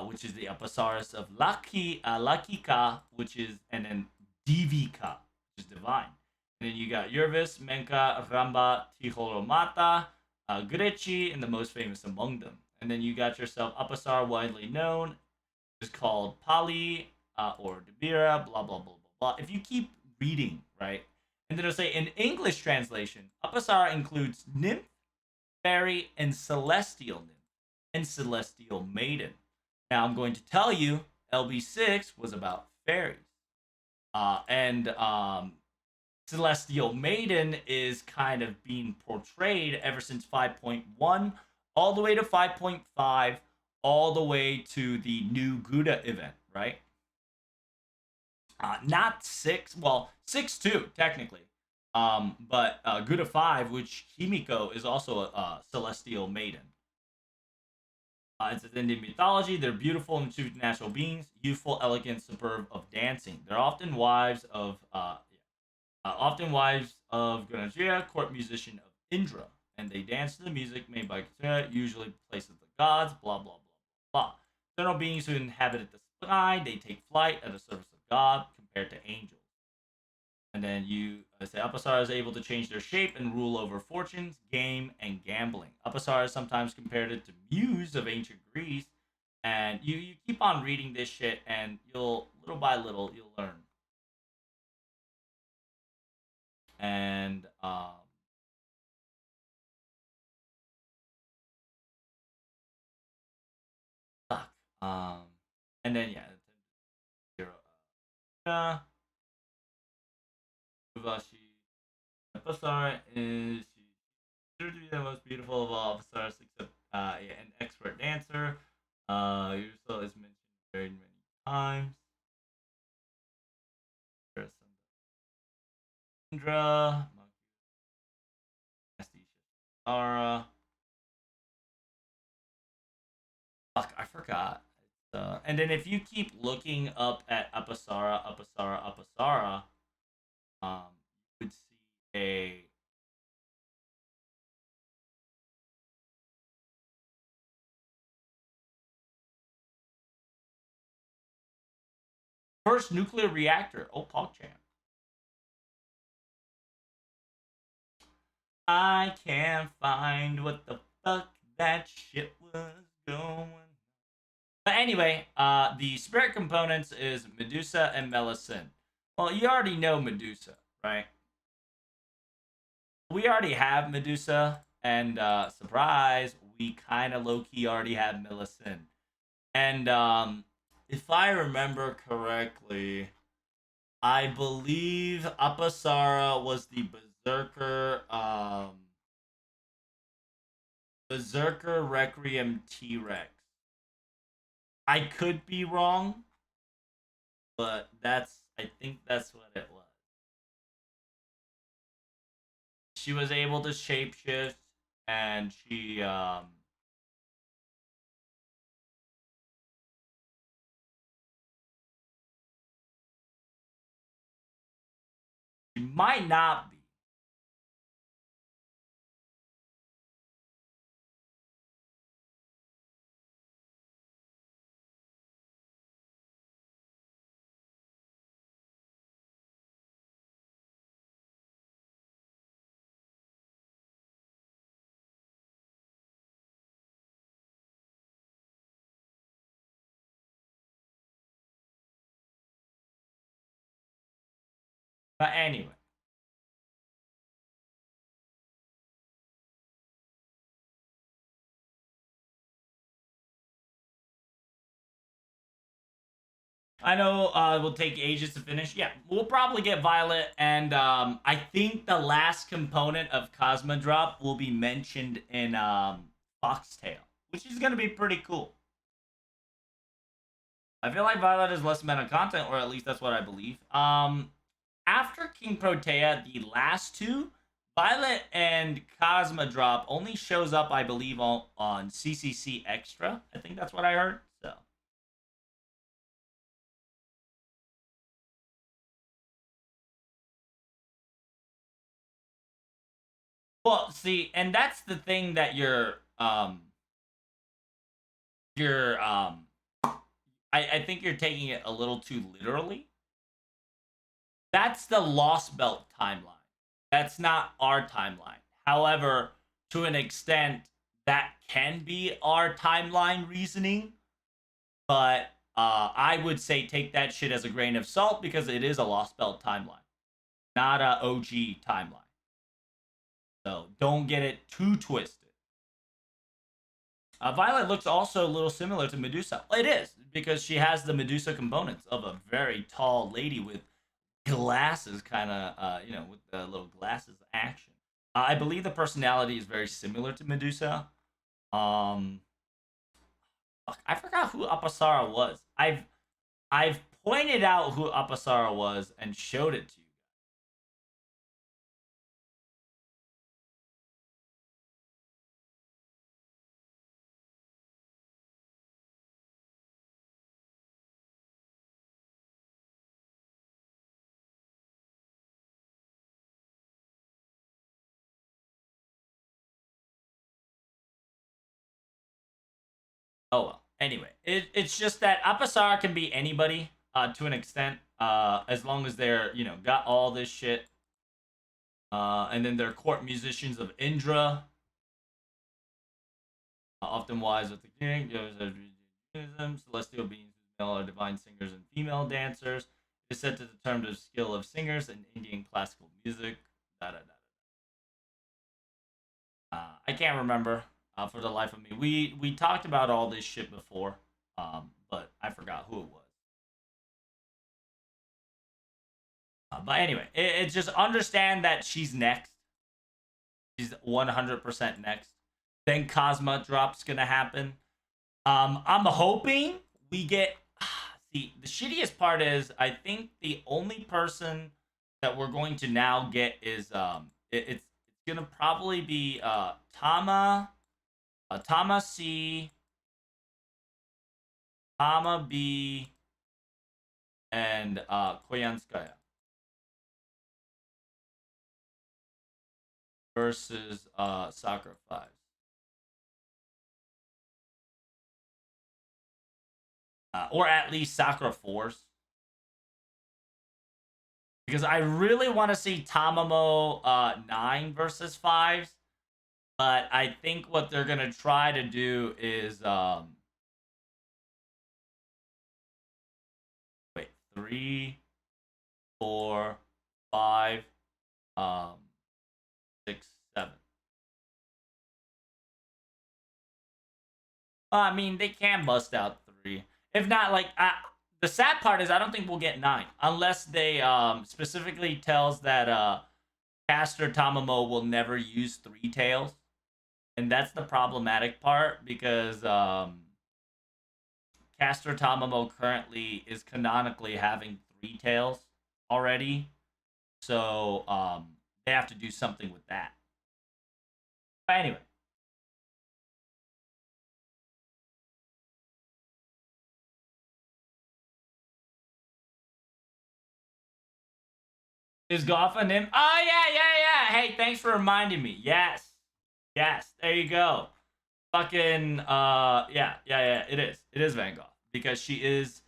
which is the Apasaras of Lakika, which is, and then Divika, which is divine. And then you got Yurvis, Menka, Ramba, Tihoromata, Greci, and the most famous among them. And then you got yourself Apasar, widely known, is called Pali or Debira, blah, blah, blah, blah, blah. If you keep reading, right? And then it'll say in English translation, Apasara includes nymph, fairy, and celestial nymph, and celestial maiden. Now I'm going to tell you, LB6 was about fairies. And Celestial Maiden is kind of being portrayed ever since 5.1 all the way to 5.5 all the way to the new Gouda event, right? Not 6, well, 6-2 technically. But Gouda 5, which Himiko is also a Celestial Maiden. It's in Indian mythology. They're beautiful and supernatural beings, youthful, elegant, superb of dancing. They're often wives of Ganajira, court musician of Indra, and they dance to the music made by Ganajira, usually places the gods. Blah blah blah blah. Eternal beings who inhabit the sky. They take flight at the service of God, compared to angels. And then you say Apasara is able to change their shape and rule over fortunes, game, and gambling. Apasara is sometimes compared it to Muse of ancient Greece. And you keep on reading this shit, and you'll little by little you'll learn. And fuck. And then yeah, zero. She Apasara is considered to be the most beautiful of all Apsaras, except yeah, an expert dancer. Ursula is mentioned very many times. There's some Indra, Sarah. Fuck, I forgot. And then if you keep looking up at Apasara, you would see a first nuclear reactor. Oh, PogChamp. I can't find what the fuck that shit was going. But anyway, the spirit components is Medusa and Melusine. Well, you already know Medusa, right? We already have Medusa, and surprise, we kind of low key already have Melusine. And if I remember correctly, I believe Apasara was the Berserker Requiem T Rex. I could be wrong, but I think that's what it was. She was able to shapeshift, and she might not be. But anyway, I know will take ages to finish. Yeah, we'll probably get Violet, and I think the last component of Cosmodrop will be mentioned in Foxtail, which is gonna be pretty cool. I feel like Violet is less meta content, or at least that's what I believe. After King Protea, the last two, Violet and Cosmodrop only shows up, I believe, on CCC Extra. I think that's what I heard. So. Well, see, and that's the thing that you're I think you're taking it a little too literally. That's the Lost Belt timeline. That's not our timeline. However, to an extent, that can be our timeline reasoning, but I would say take that shit as a grain of salt because it is a Lost Belt timeline, not a OG timeline. So don't get it too twisted. Violet looks also a little similar to Medusa. Well, it is because she has the Medusa components of a very tall lady with glasses, kind of, with the little glasses action. I believe the personality is very similar to Medusa. Um, I forgot who Apasara was. I've pointed out who Apasara was and showed it to you. Anyway, it's just that Apasara can be anybody to an extent, as long as they're got all this shit. And then they're court musicians of Indra, often wise with the king. Celestial beings, male or divine singers and female dancers. It is said to determine the skill of singers in Indian classical music. Da, da, da. I can't remember for the life of me. We talked about all this shit before, but I forgot who it was. But anyway, it's just understand that she's next. She's 100% next. Then Cosma drop's gonna happen. I'm hoping we get. See, the shittiest part is I think the only person that we're going to now get is it's gonna probably be Tama, Tama C, Tama B, and Koyanskaya versus Sacrifice. Or at least Sakura Force. Because I really want to see Tamamo 9 versus 5s. But I think what they're going to try to do is... wait, 3, 4, 5, 6, 7. I mean, they can bust out 3. If not, like, the sad part is I don't think we'll get 9. Unless they specifically tells that Caster Tamamo will never use 3 tails. And that's the problematic part, because Caster Tamamo currently is canonically having 3 tails already. So they have to do something with that. But anyway. Is Goff a nymph? Oh, yeah. Hey, thanks for reminding me. Yes. There you go. Fucking, yeah. It is. It is Van Gogh. Because she is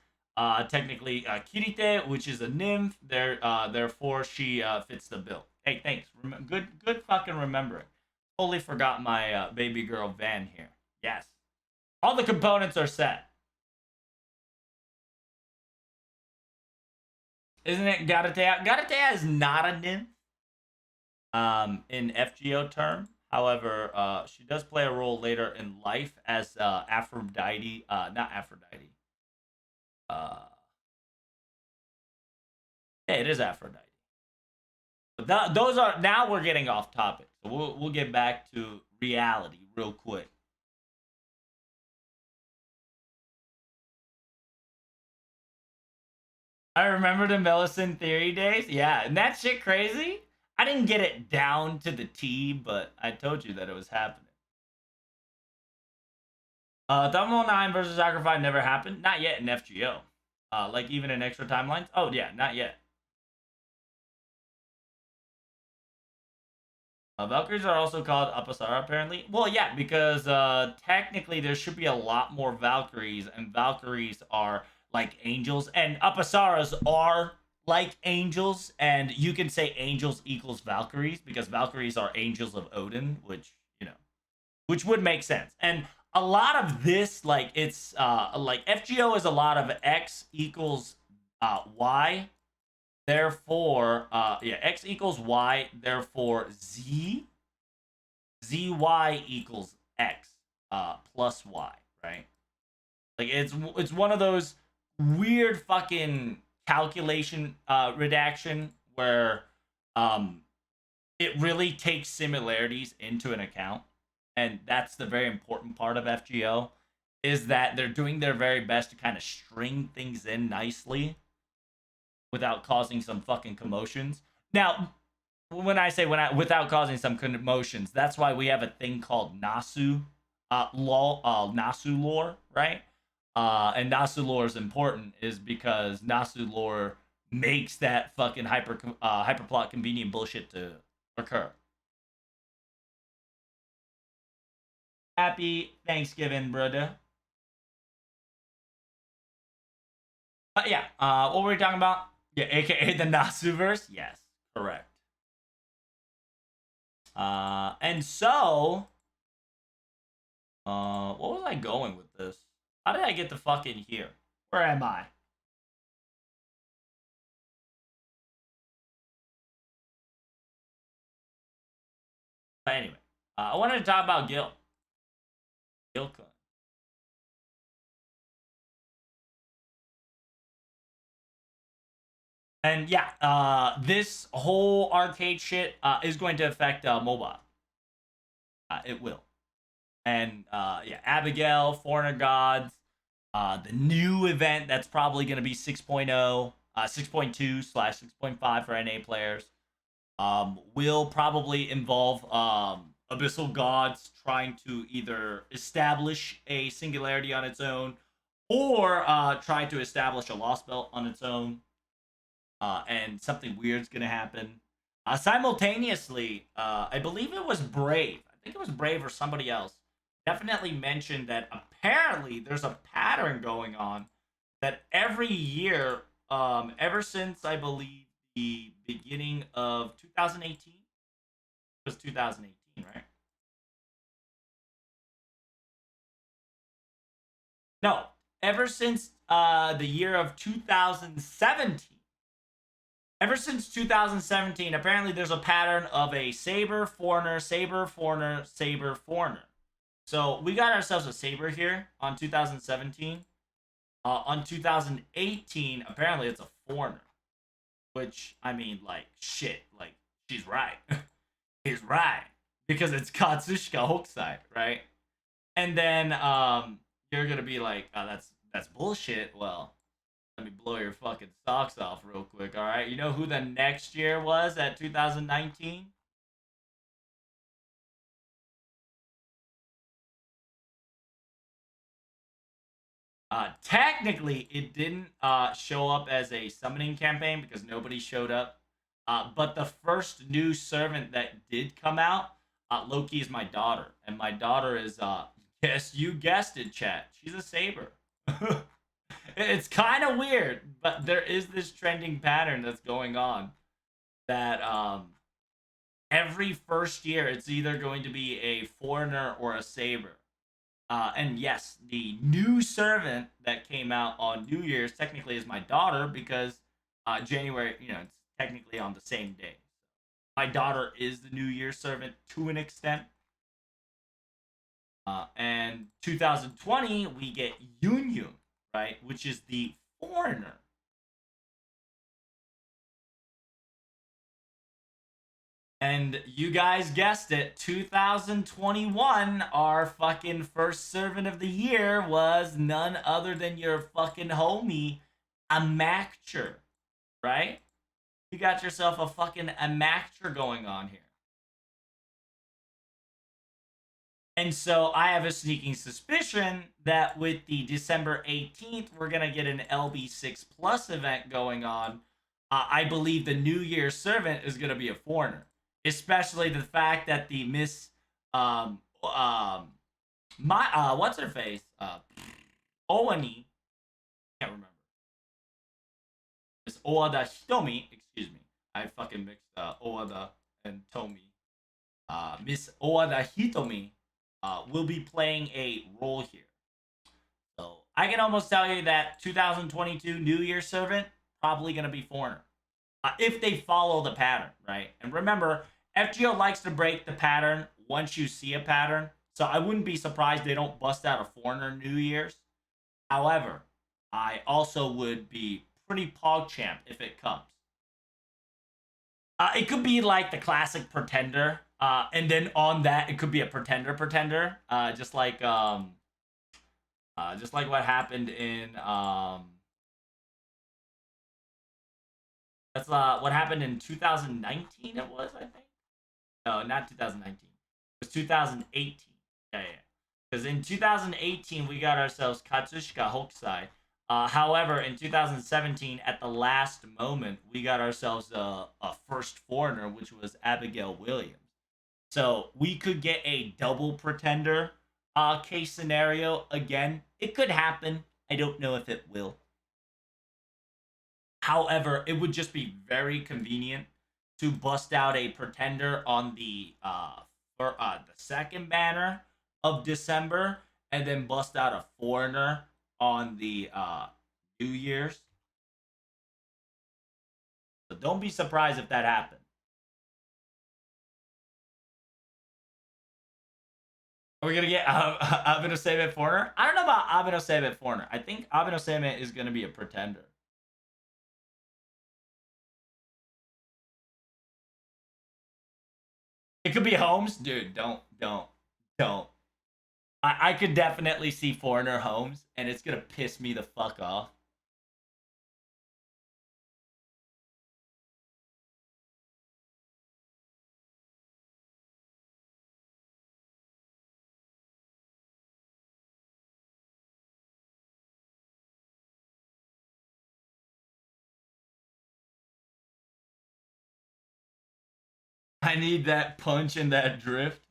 technically Kirite, which is a nymph. Therefore, she fits the bill. Hey, thanks. Good fucking remembering. Totally forgot my baby girl Van here. Yes. All the components are set. Isn't it Garatea? Garatea is not a nymph in FGO term. However, she does play a role later in life as Aphrodite. Not Aphrodite. Yeah, it is Aphrodite. But those are... Now we're getting off topic. So we'll get back to reality real quick. I remember the Melisande Theory days. Yeah, and that shit crazy. I didn't get it down to the T, but I told you that it was happening. Double 9 versus Sacrifice never happened. Not yet in FGO. Like even in extra timelines. Oh yeah, not yet. Valkyries are also called Apasara, apparently. Well, yeah, because technically there should be a lot more Valkyries, and Valkyries are like angels, and Apasaras are like angels, and you can say angels equals Valkyries, because Valkyries are angels of Odin, which, which would make sense. And a lot of this, like, it's, like, FGO is a lot of X equals Y. Therefore, X equals Y. Therefore, ZY equals X plus Y, right? Like, it's one of those weird fucking calculation redaction where it really takes similarities into an account, and that's the very important part of FGO, is that they're doing their very best to kind of string things in nicely without causing some fucking commotions. Now, when I say without causing some commotions, that's why we have a thing called Nasu Nasu lore, right? And Nasu lore is important, is because Nasu lore makes that fucking hyperplot convenient bullshit to occur. Happy Thanksgiving, brother. Yeah. What were we talking about? Yeah, aka the Nasuverse. Yes, correct. And so, what was I going with this? How did I get to fucking here? Where am I? But anyway, I wanted to talk about Gil. Gil Kun. And yeah, this whole arcade shit is going to affect mobile. It will. And yeah, Abigail, Foreigner Gods, the new event that's probably going to be 6.0, 6.2 slash 6.5 for NA players, will probably involve Abyssal Gods trying to either establish a singularity on its own or try to establish a lost belt on its own. And something weird's going to happen. Simultaneously, I believe it was Brave. I think it was Brave or somebody else. Definitely mentioned that apparently there's a pattern going on that every year, ever since I believe the beginning of 2018, it was 2018, right? No, ever since the year of 2017. Ever since 2017, apparently there's a pattern of a Saber, Foreigner, Saber, Foreigner, Saber, Foreigner. So we got ourselves a Saber here on 2017. On 2018, apparently it's a Foreigner. Which, I mean, like, shit. Like, she's right. He's right. Because it's Katsushika Hokusai, right? And then you're gonna be like, oh, that's bullshit. Well, let me blow your fucking socks off real quick, all right? You know who the next year was at 2019? Technically, it didn't show up as a summoning campaign because nobody showed up. But the first new servant that did come out, Loki is my daughter, and my daughter is yes, you guessed it, chat. She's a saber. It's kind of weird, but there is this trending pattern that's going on that every first year it's either going to be a foreigner or a saber. And yes, the new servant that came out on New Year's technically is my daughter because January, it's technically on the same day. My daughter is the New Year's servant to an extent. And 2020, we get Yun Yun, right? Which is the foreigner. And you guys guessed it, 2021, our fucking first servant of the year was none other than your fucking homie, a Macture, right? You got yourself a fucking a Macture going on here. And so I have a sneaking suspicion that with the December 18th, we're going to get an LB6 Plus event going on. I believe the New Year's servant is going to be a foreigner, especially the fact that the Miss, my, what's her face? Owani, can't remember. Miss Owada Hitomi, excuse me. I fucking mixed Owada and Tomi. Miss Owada Hitomi will be playing a role here. So I can almost tell you that 2022 New Year Servant probably going to be foreigner if they follow the pattern, right? And remember, FGO likes to break the pattern once you see a pattern. So I wouldn't be surprised they don't bust out a foreigner New Year's. However, I also would be pretty PogChamp if it comes. It could be like the classic pretender, and then on that it could be a pretender, just like what happened in that's what happened in 2019. It was, I think. No, not 2019. It was 2018. Yeah, yeah. Because in 2018 we got ourselves Katsushika Hokusai. However, in 2017, at the last moment, we got ourselves a first foreigner, which was Abigail Williams. So we could get a double pretender case scenario again. It could happen. I don't know if it will. However, it would just be very convenient to bust out a pretender on the second banner of December, and then bust out a foreigner on the New Year's. So don't be surprised if that happens. Are we gonna get Abin Oseme foreigner? I don't know about Abin Oseme foreigner. I think Abin Oseme is gonna be a pretender. It could be Holmes, dude. Don't. I could definitely see foreigner Holmes, and it's gonna piss me the fuck off. I need that punch and that drift.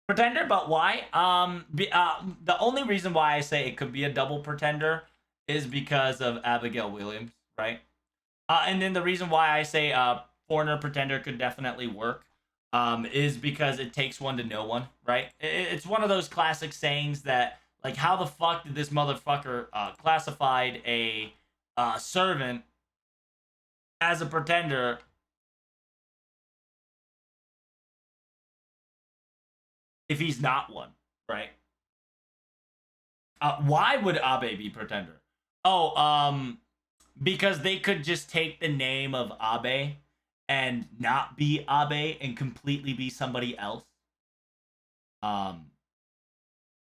Pretender, but why? The only reason why I say it could be a double pretender is because of Abigail Williams, right? And then the reason why I say foreigner pretender could definitely work is because it takes one to know one, right? It's one of those classic sayings that, like, how the fuck did this motherfucker classified a servant as a pretender if he's not one, right? Why would Abe be pretender? Oh, because they could just take the name of Abe and not be Abe and completely be somebody else. Um,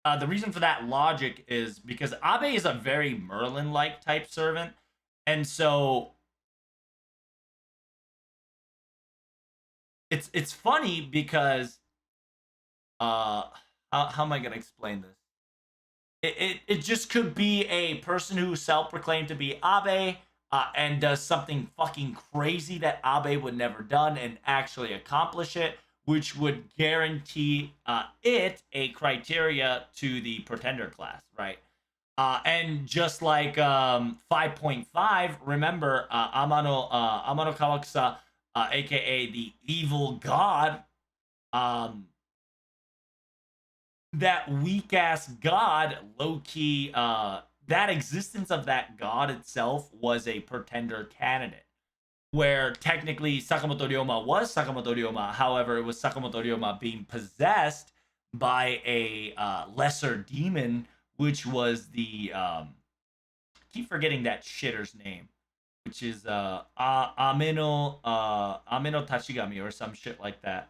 the reason for that logic is because Abe is a very Merlin-like type servant, and so it's funny because how am I gonna explain this? It just could be a person who self-proclaimed to be Abe and does something fucking crazy that Abe would never done and actually accomplish it, which would guarantee it a criteria to the pretender class, right? And just like 5.5, remember Amano Kawakusa, aka the evil god, that weak ass god, low key, that existence of that god itself was a pretender candidate. Where technically Sakamoto Ryoma was Sakamoto Ryoma, however, it was Sakamoto Ryoma being possessed by a lesser demon, which was the keep forgetting that shitter's name, which is Amino Tachigami or some shit like that.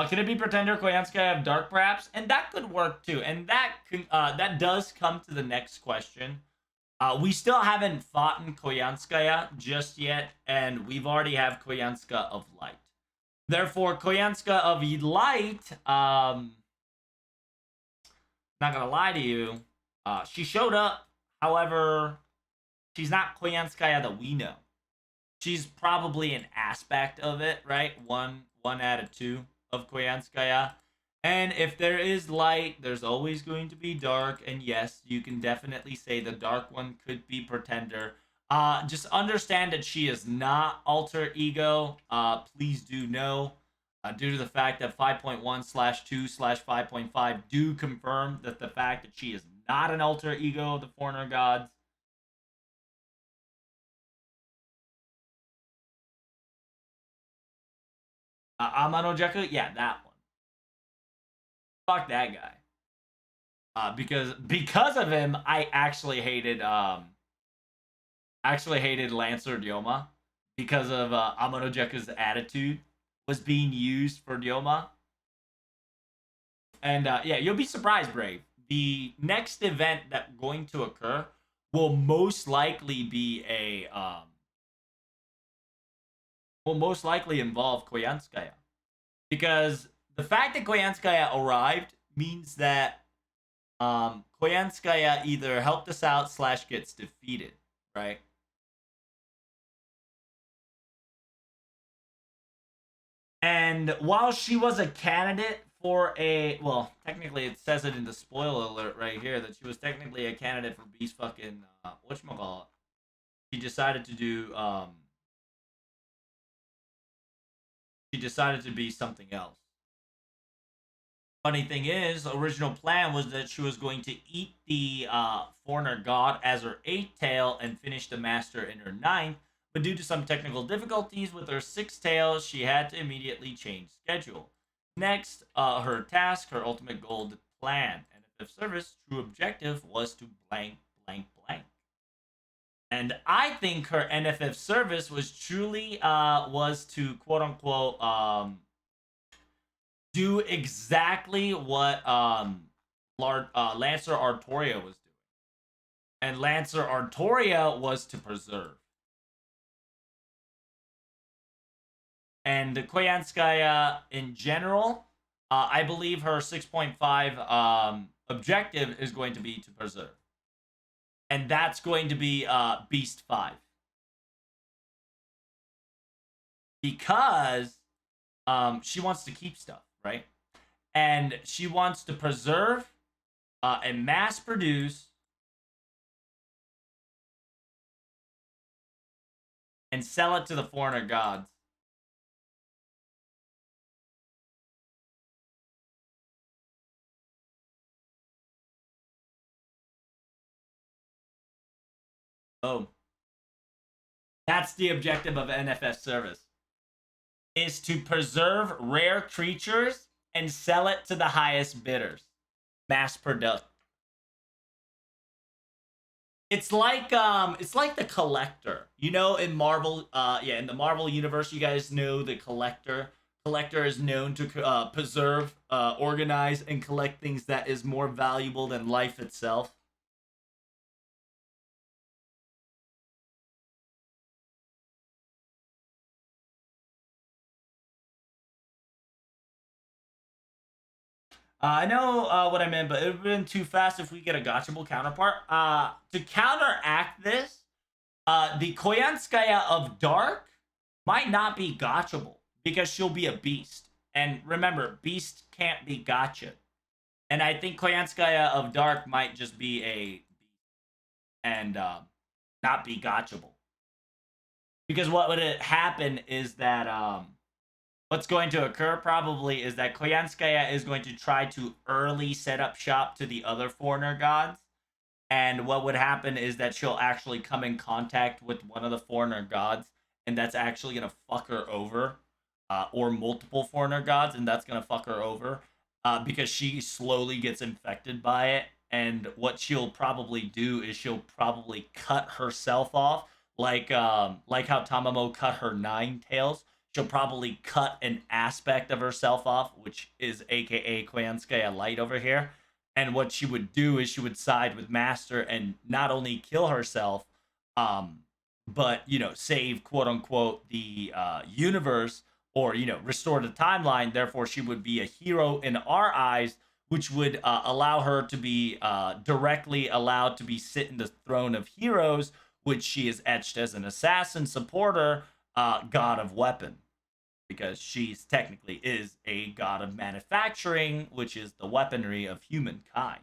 Can it be pretender Koyansuke have dark perhaps? And that could work too. And that does come to the next question. We still haven't fought in Koyanskaya just yet, and we've already have Koyanska of Light. Therefore, Koyanska of Light, not gonna lie to you, she showed up. However, she's not Koyanskaya that we know. She's probably an aspect of it, right? One out of two of Koyanskaya. And if there is light, there's always going to be dark. And yes, you can definitely say the dark one could be pretender. Just understand that she is not alter ego. Please do know, due to the fact that 5.1/2/5.5 do confirm that the fact that she is not an alter ego of the foreigner gods. Amano Jaku, yeah, that one. Fuck that guy. Because of him, I actually hated Lancer Ryoma because of Amano Jaku's attitude was being used for Ryoma. And yeah, you'll be surprised, Brave. The next event that's going to occur will most likely be will most likely involve Koyanskaya. Because the fact that Koyanskaya arrived means that Koyanskaya either helped us out / gets defeated, right? And while she was a candidate for a, well, technically it says it in the spoiler alert right here that she was technically a candidate for Beast fucking whatchamacallit. She decided to do she decided to be something else. Funny thing is, original plan was that she was going to eat the foreigner god as her 8th tail and finish the master in her 9th, but due to some technical difficulties with her 6th tail, she had to immediately change schedule. Next, her task, her ultimate goal, the plan, and if service, true objective was to blank, blank, blank. And I think her NFF service was truly was to quote unquote do exactly what Lancer Artoria was doing. And Lancer Artoria was to preserve. And Koyanskaya in general, I believe her 6.5 objective is going to be to preserve. And that's going to be Beast 5. Because she wants to keep stuff, right? And she wants to preserve and mass produce and sell it to the foreigner gods. Oh. That's the objective of NFS service. Is to preserve rare creatures and sell it to the highest bidders. Mass product. It's like the collector. You know, in Marvel, in the Marvel universe, you guys know the collector. Collector is known to preserve, organize, and collect things that is more valuable than life itself. I know what I meant, but it would have been too fast if we get a gotchable counterpart. To counteract this, the Koyanskaya of Dark might not be gotchable because she'll be a beast. And remember, beast can't be gotcha. And I think Koyanskaya of Dark might just be a and not be gotchable. Because what would happen is that what's going to occur probably is that Koyanskaya is going to try to early set up shop to the other foreigner gods. And what would happen is that she'll actually come in contact with one of the foreigner gods, and that's actually going to fuck her over. Or multiple foreigner gods, and that's going to fuck her over. Because she slowly gets infected by it. And what she'll probably do is she'll probably cut herself off. Like how Tamamo cut her 9 tails. She'll probably cut an aspect of herself off, which is aka Koyanskaya Light over here. And what she would do is she would side with Master and not only kill herself, but, save, quote unquote, the universe or, restore the timeline. Therefore, she would be a hero in our eyes, which would allow her to be directly allowed to be sit in the throne of heroes, which she is etched as an assassin supporter, god of weapon. Because she's technically is a god of manufacturing, which is the weaponry of humankind.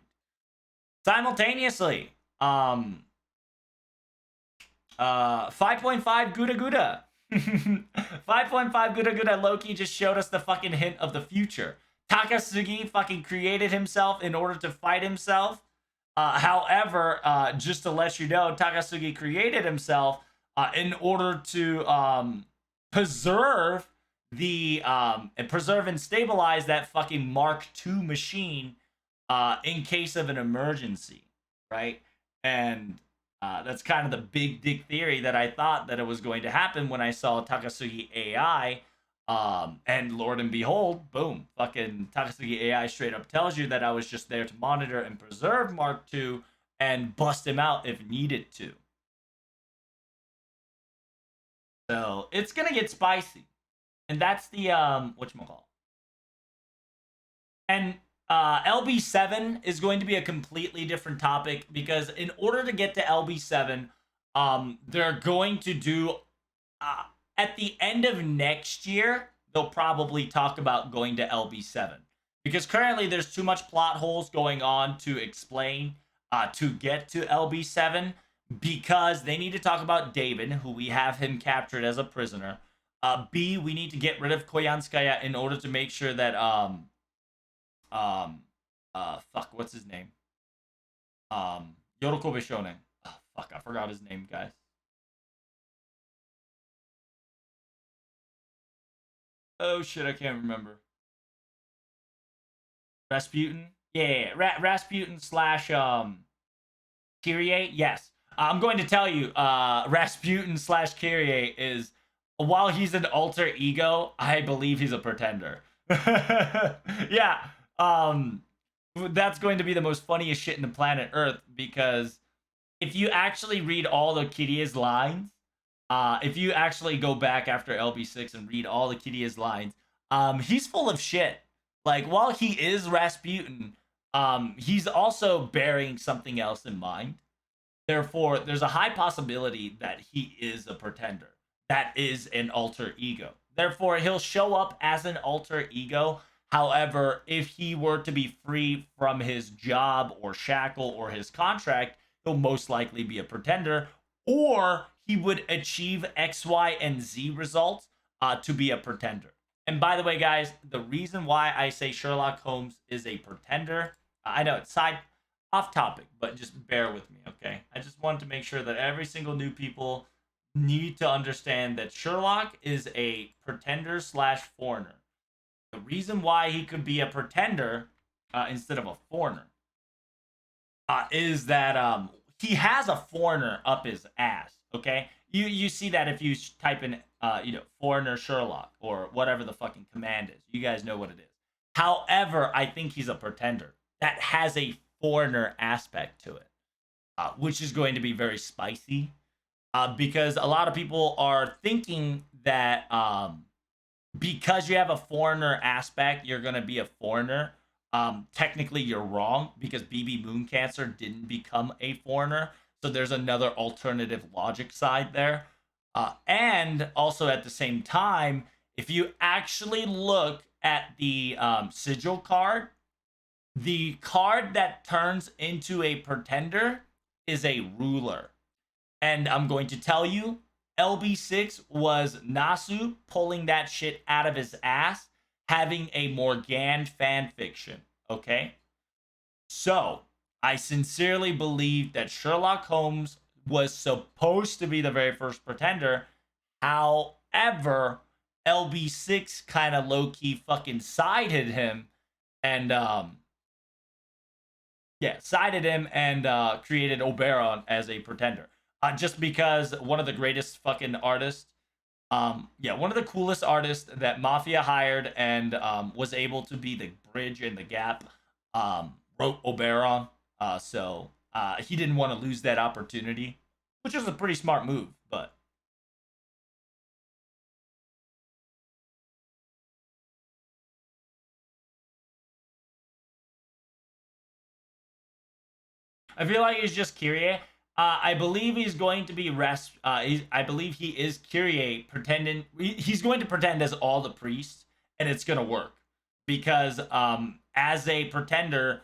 Simultaneously, 5.5 Gouda Gouda. 5.5 Gouda Gouda Loki just showed us the fucking hint of the future. Takasugi fucking created himself in order to fight himself. However, just to let you know, Takasugi created himself in order to preserve and stabilize that fucking Mark II machine in case of an emergency, right? And that's kind of the big dick theory that I thought that it was going to happen when I saw Takasugi AI. And Lord and behold, boom, fucking Takasugi AI straight up tells you that I was just there to monitor and preserve Mark II and bust him out if needed to. So it's gonna get spicy. And that's the whatchamacallit. And LB7 is going to be a completely different topic because in order to get to LB7, they're going to do at the end of next year, they'll probably talk about going to LB7. because currently there's too much plot holes going on to explain to get to LB7, because they need to talk about David, who we have him captured as a prisoner. B, we need to get rid of Koyanskaya in order to make sure that fuck, what's his name? Yorokobe Shonen. Oh, fuck, I forgot his name, guys. Oh shit, I can't remember. Rasputin? Yeah, Rasputin slash Kyrie? Yes. I'm going to tell you, Rasputin slash Kyrie is, while he's an alter ego, I believe he's a pretender. Yeah. That's going to be the most funniest shit in the planet Earth, because if you actually read all the Kirie's lines, if you actually go back after LB6 and read all the Kirie's lines, he's full of shit. Like, while he is Rasputin, he's also bearing something else in mind. Therefore, there's a high possibility that he is a pretender. That is an alter ego. Therefore, he'll show up as an alter ego. However, if he were to be free from his job or shackle or his contract, he'll most likely be a pretender, or he would achieve X, Y, and Z results to be a pretender. And by the way, guys, the reason why I say Sherlock Holmes is a pretender, I know it's off topic, but just bear with me, okay? I just wanted to make sure that every single new people need to understand that Sherlock is a pretender slash foreigner. The reason why he could be a pretender instead of a foreigner is that he has a foreigner up his ass, okay? You see that if you type in foreigner Sherlock or whatever the fucking command is. You guys know what it is. However, I think he's a pretender that has a foreigner aspect to it, which is going to be very spicy, because a lot of people are thinking that because you have a foreigner aspect, you're going to be a foreigner. Technically, you're wrong, because BB Moon Cancer didn't become a foreigner. So there's another alternative logic side there. And also at the same time, if you actually look at the sigil card, the card that turns into a pretender is a ruler. And I'm going to tell you, LB6 was Nasu pulling that shit out of his ass, having a Morgan fanfiction, okay? So, I sincerely believe that Sherlock Holmes was supposed to be the very first pretender. However, LB6 kind of low-key fucking sided him and sided him and created Oberon as a pretender. Just because one of the greatest fucking artists, one of the coolest artists that Mafia hired and was able to be the bridge and the gap, wrote Oberon. So he didn't want to lose that opportunity, which was a pretty smart move, but. I feel like he's just Kyrie. I believe he's going to be I believe he is Kyrie pretending. He's going to pretend as all the priests, and it's gonna work because as a pretender,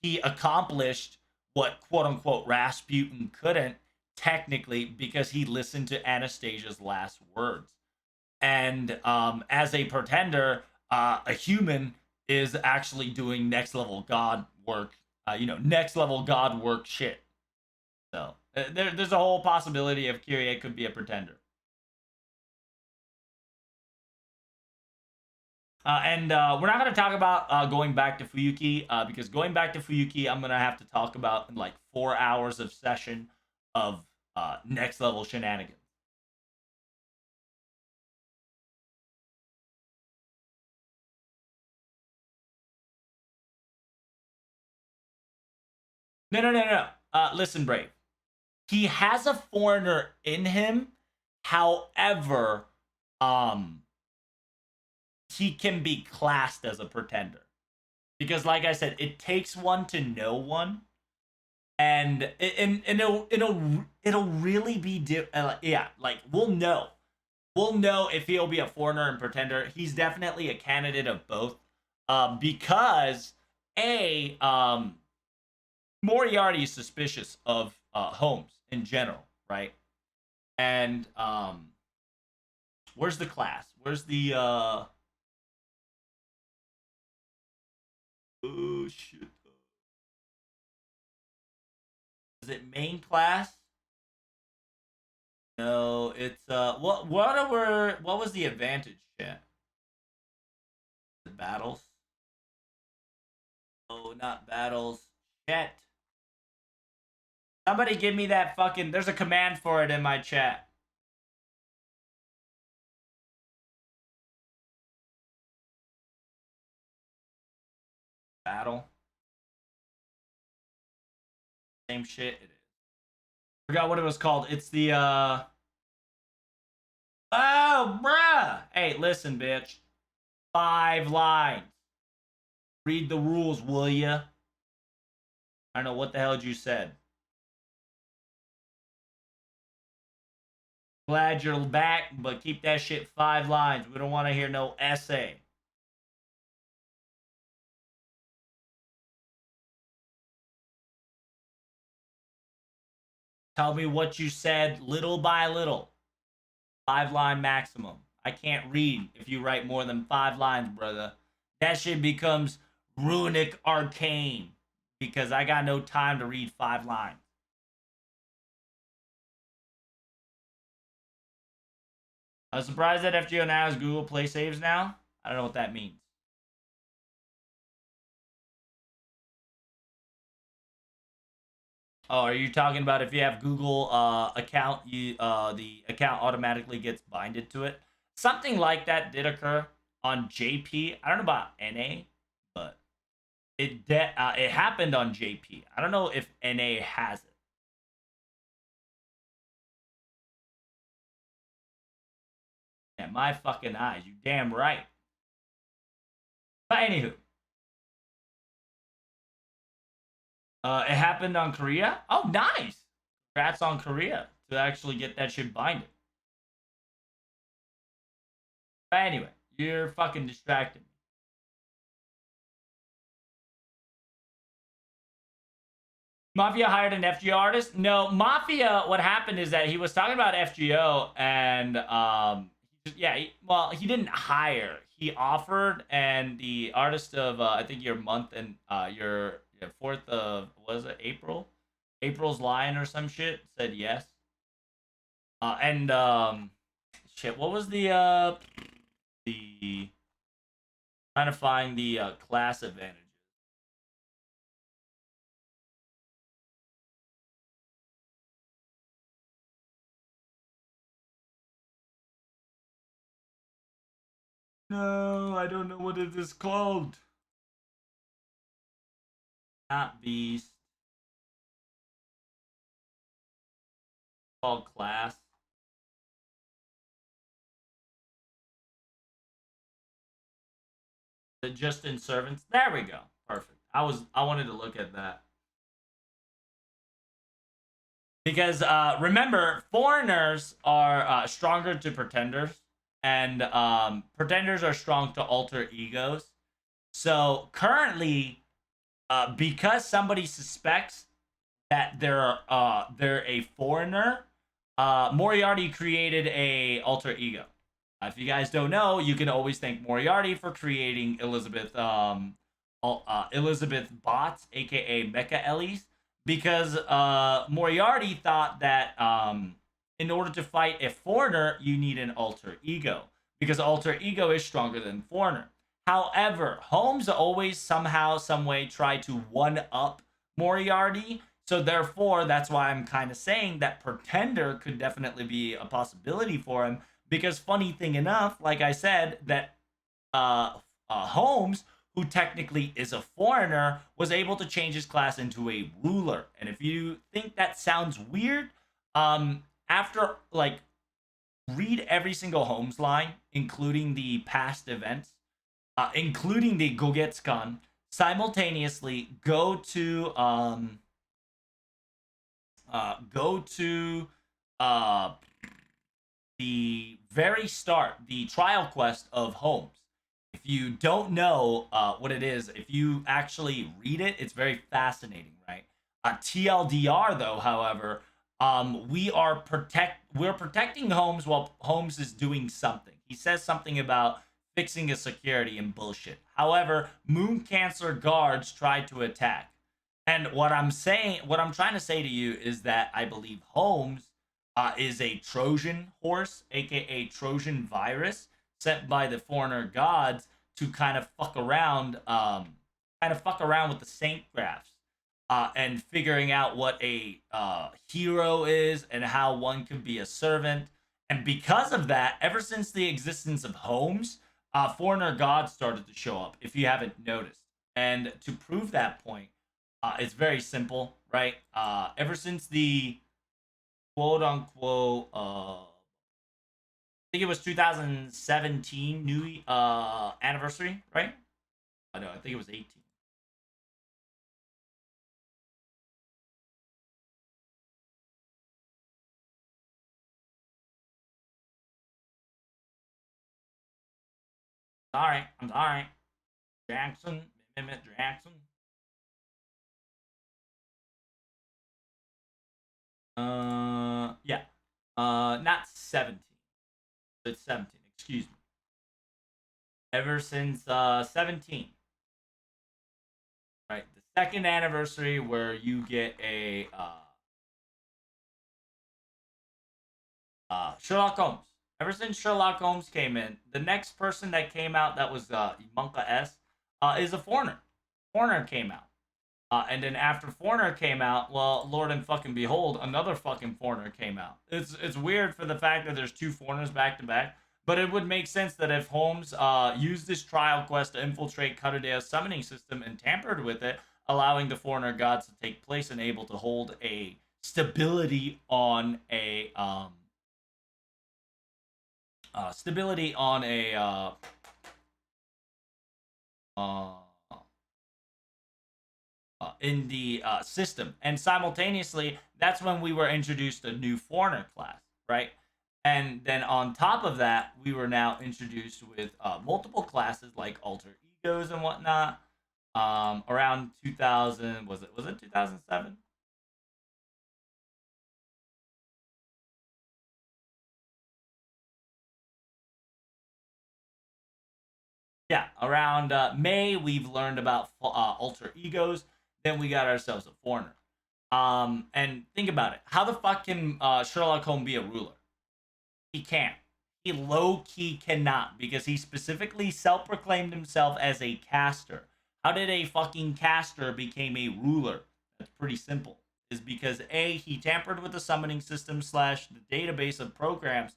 he accomplished what quote unquote Rasputin couldn't technically, because he listened to Anastasia's last words. And as a pretender, a human is actually doing next level god work. Next level god work shit. So there's a whole possibility of Kyrie could be a pretender. And we're not going to talk about going back to Fuyuki, because going back to Fuyuki, I'm going to have to talk about in like 4 hours of session of next level shenanigans. No. Listen, Brave. He has a foreigner in him. However, he can be classed as a pretender, because, like I said, it takes one to know one, and it'll really be like we'll know if he'll be a foreigner and pretender. He's definitely a candidate of both. because Moriarty is suspicious of Holmes in general, right? And where's the class? Where's the oh shit. Is it main class? No, it's what was the advantage, chat? The battles? Oh, not battles. Chat. Somebody give me that fucking there's a command for it in my chat. Battle. Same shit it is. Forgot what it was called. It's the oh, bruh. Hey, listen, bitch. 5 lines. Read the rules, will ya? I don't know what the hell you said. Glad you're back, but keep that shit 5 lines. We don't want to hear no essay. Tell me what you said little by little. 5-line maximum. I can't read if you write more than 5 lines, brother. That shit becomes runic arcane because I got no time to read 5 lines. I'm surprised that FGO now has Google Play saves now. I don't know what that means. Oh, are you talking about if you have Google account, you the account automatically gets binded to it? Something like that did occur on JP. I don't know about NA, but it happened on JP. I don't know if NA has it. Yeah, my fucking eyes. You damn right. But anywho, it happened on Korea. Oh, nice. Congrats on Korea to actually get that shit binded. But anyway, you're fucking distracting me. Mafia hired an FGO artist? No, Mafia, what happened is that he was talking about FGO and yeah, he didn't hire. He offered, and the artist of I think your month and your 4th of was it April? April's Lion or some shit said yes. And shit, what was the trying to find the class advantages. No, I don't know what it is called. Not Beast. It's called class. The just in servants. There we go. Perfect. I wanted to look at that. Because remember, foreigners are stronger to pretenders, and pretenders are strong to alter egos. So currently, because somebody suspects that they're a foreigner, Moriarty created a alter ego. If you guys don't know, you can always thank Moriarty for creating Elizabeth bots, aka Mecha Ellies, because Moriarty thought that in order to fight a foreigner, you need an alter ego because alter ego is stronger than foreigner. However, Holmes always somehow, some way tried to one up Moriarty. So therefore, that's why I'm kind of saying that Pretender could definitely be a possibility for him. Because funny thing enough, like I said, that Holmes, who technically is a foreigner, was able to change his class into a ruler. And if you think that sounds weird, after like read every single Holmes line, including the past events, including the Gogetskan, simultaneously go to the very start, the trial quest of Holmes. If you don't know what it is, if you actually read it, it's very fascinating, right? TLDR, though, however, we're protecting Holmes while Holmes is doing something. He says something about fixing his security and bullshit. However, Moon Cancer guards tried to attack. And what I'm trying to say to you is that I believe Holmes is a Trojan horse, aka Trojan virus, sent by the foreigner gods to kind of fuck around with the saint graphs, and figuring out what a hero is and how one can be a servant. And because of that, ever since the existence of Holmes, foreigner gods started to show up. If you haven't noticed, and to prove that point, it's very simple, right? Ever since the quote unquote, I think it was 2017 new anniversary, right? I know, I think it was 18. Sorry, I'm sorry. Jackson, Mehmet Jackson. Yeah. Not 17. It's 17. Excuse me. Ever since 17, right? The second anniversary where you get a Sherlock Holmes. Ever since Sherlock Holmes came in, the next person that came out that was Monka S is a foreigner. Foreigner came out. And then after Foreigner came out, well, Lord and fucking behold, another fucking Foreigner came out. It's weird for the fact that there's two Foreigners back to back, but it would make sense that if Holmes used this trial quest to infiltrate Cutterdare's summoning system and tampered with it, allowing the Foreigner gods to take place and able to hold a stability on a stability on a uh, in the system. And simultaneously, that's when we were introduced a new foreigner class, right? And then on top of that, we were now introduced with multiple classes like alter egos and whatnot. Around 2000, was it 2007? Yeah, around May, we've learned about alter egos. Then we got ourselves a foreigner. And think about it. How the fuck can Sherlock Holmes be a ruler? He can't. He low key cannot because he specifically self proclaimed himself as a caster. How did a fucking caster become a ruler? That's pretty simple. Is because A, he tampered with the summoning system slash the database of programs,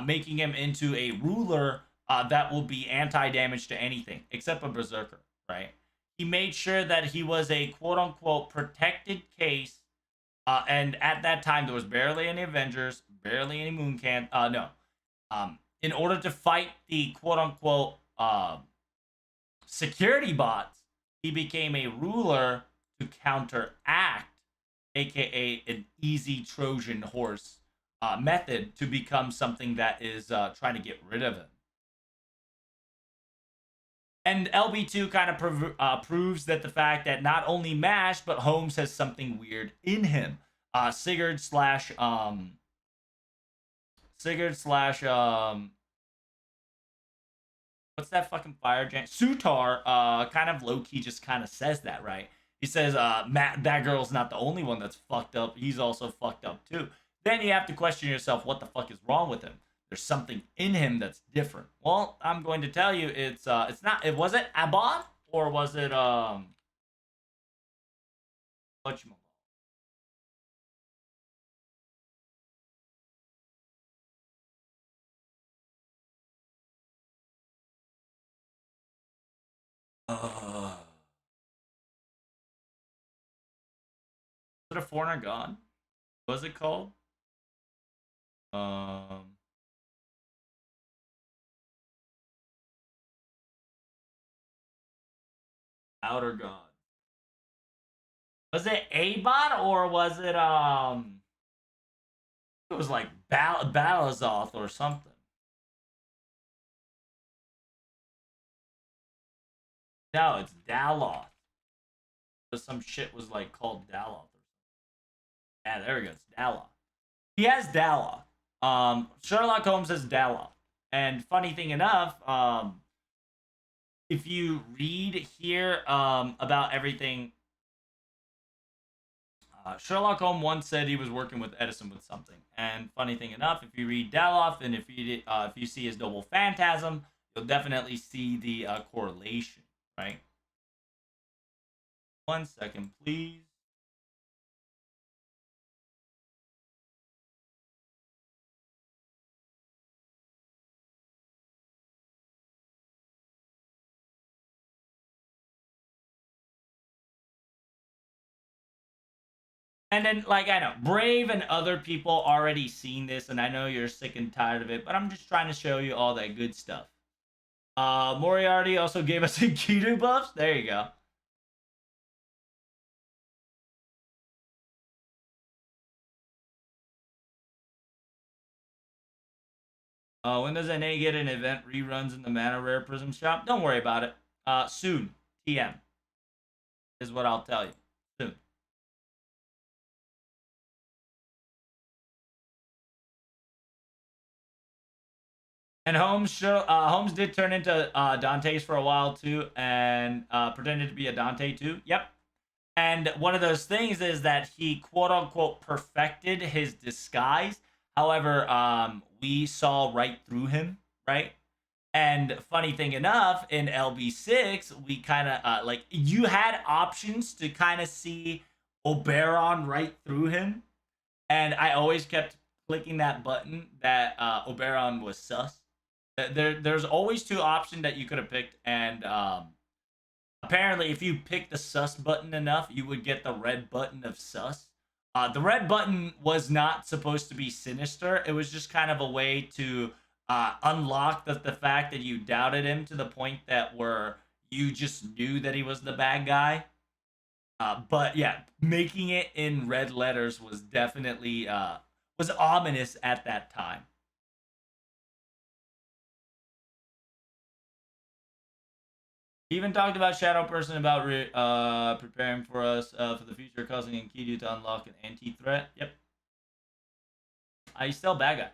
making him into a ruler that will be anti damage to anything except a berserker, right? He made sure that he was a quote unquote protected case, and at that time, there was barely any Avengers, barely any Mooncan. No. In order to fight the quote unquote security bots, he became a ruler to counteract, aka an easy Trojan horse method to become something that is trying to get rid of him. And LB2 kind of proves that the fact that not only Mash, but Holmes has something weird in him. Sigurd slash Sigurd slash what's that fucking fire giant? Sutar kind of low key just kind of says that, right? He says Matt, that girl's not the only one that's fucked up. He's also fucked up too. Then you have to question yourself, what the fuck is wrong with him? There's something in him that's different. Well, I'm going to tell you, it's not. It was it Abad or was it what you was it a foreigner god? Was it called? Um, Outer God. Was it Abot or was it it was like Balazoth or something. No, it's Daloth. Some shit was like called Daloth. Yeah, there we go. It's Daloth. He has Daloth. Sherlock Holmes has Daloth. And funny thing enough, if you read here about everything, Sherlock Holmes once said he was working with Edison with something. And funny thing enough, if you read Daloth and if you see his double phantasm, you'll definitely see the correlation, right? 1 second, please. And then, like, I know, Brave and other people already seen this, and I know you're sick and tired of it, but I'm just trying to show you all that good stuff. Moriarty also gave us Enkidu buffs. There you go. When does NA get an event reruns in the Mana Rare Prism shop? Don't worry about it. Soon. TM is what I'll tell you. Soon. And Holmes did turn into Dante's for a while too, and pretended to be a Dante too. Yep. And one of those things is that he quote unquote perfected his disguise. However, we saw right through him, right? And funny thing enough, in LB6, we kind of like you had options to kind of see Oberon right through him, and I always kept clicking that button that Oberon was sus. There's always two options that you could have picked, and apparently, if you pick the sus button enough, you would get the red button of sus. The red button was not supposed to be sinister. It was just kind of a way to unlock the fact that you doubted him to the point that where you just knew that he was the bad guy. But yeah, making it in red letters was definitely was ominous at that time. He even talked about Shadow Person about preparing for us for the future, causing Enkidu to unlock an anti-threat. Yep. He's still a bad guy.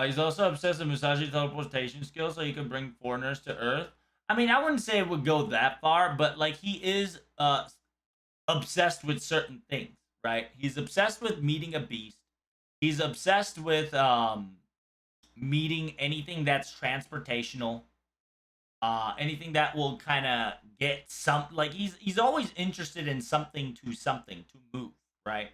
He's also obsessed with Musashi teleportation skills, so he can bring foreigners to Earth. I mean, I wouldn't say it would go that far, but like he is obsessed with certain things, right? He's obsessed with meeting a beast. He's obsessed with meeting anything that's transportational, anything that will kind of get some like he's always interested in something to move, right?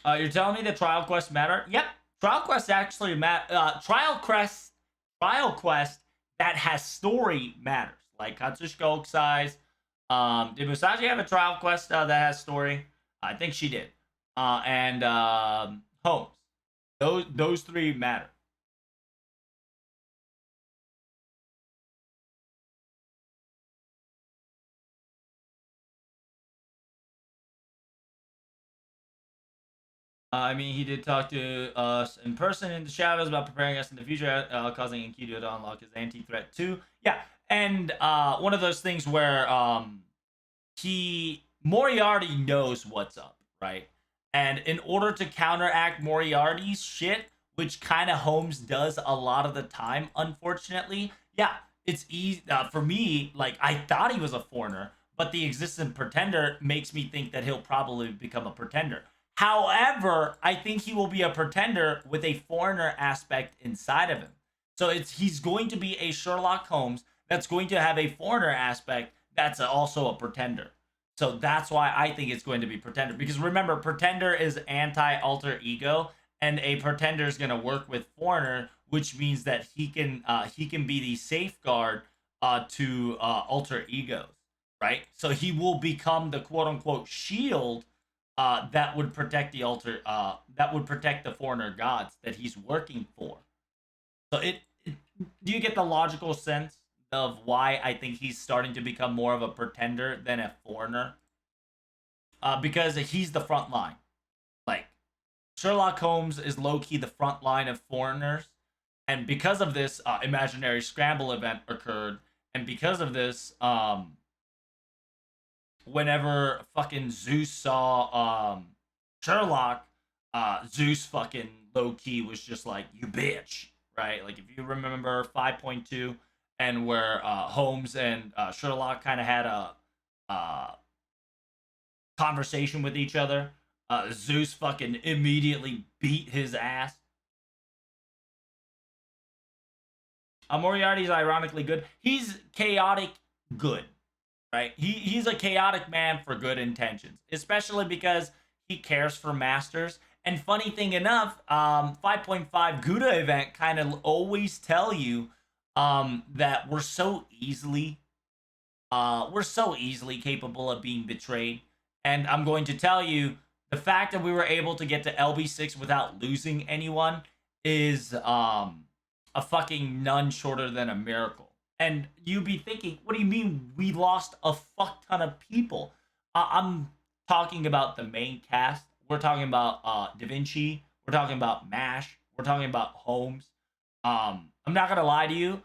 You're telling me the trial quests matter? Yep, trial quests actually matter. Trial quest that has story matters, like Katsushika Okusai's. Did Musashi have a trial quest that has story? I think she did. And Holmes. Those three matter. I mean, he did talk to us in person in the shadows about preparing us in the future, causing Enkidu to unlock his anti-threat too. Yeah, and one of those things where he Moriarty knows what's up, right? And in order to counteract Moriarty's shit, which kind of Holmes does a lot of the time, unfortunately, yeah, it's easy for me. Like I thought he was a foreigner, but the existent pretender makes me think that he'll probably become a pretender. However, I think he will be a pretender with a foreigner aspect inside of him. So he's going to be a Sherlock Holmes that's going to have a foreigner aspect that's also a pretender. So that's why I think it's going to be pretender. Because remember, pretender is anti-alter ego, and a pretender is going to work with foreigner, which means that he can be the safeguard to alter egos, right? So he will become the quote unquote shield that would protect that would protect the foreigner gods that he's working for. So do you get the logical sense of why I think he's starting to become more of a pretender than a foreigner? Because he's the front line. Like, Sherlock Holmes is low key the front line of foreigners, and because of this, imaginary scramble event occurred, and because of this, whenever fucking Zeus saw Sherlock, Zeus fucking low key was just like, you bitch, right? Like, if you remember 5.2, and where Holmes and Sherlock kind of had a conversation with each other, Zeus fucking immediately beat his ass. Moriarty's ironically good. He's chaotic good, right? He's a chaotic man for good intentions, especially because he cares for masters. And funny thing enough, 5.5 Gouda event kind of always tell you that we're so easily capable of being betrayed. And I'm going to tell you, the fact that we were able to get to LB6 without losing anyone is a fucking none shorter than a miracle. And you'd be thinking, what do you mean we lost a fuck ton of people? I'm talking about the main cast. We're talking about Da Vinci. We're talking about MASH. We're talking about Holmes. I'm not gonna lie to you.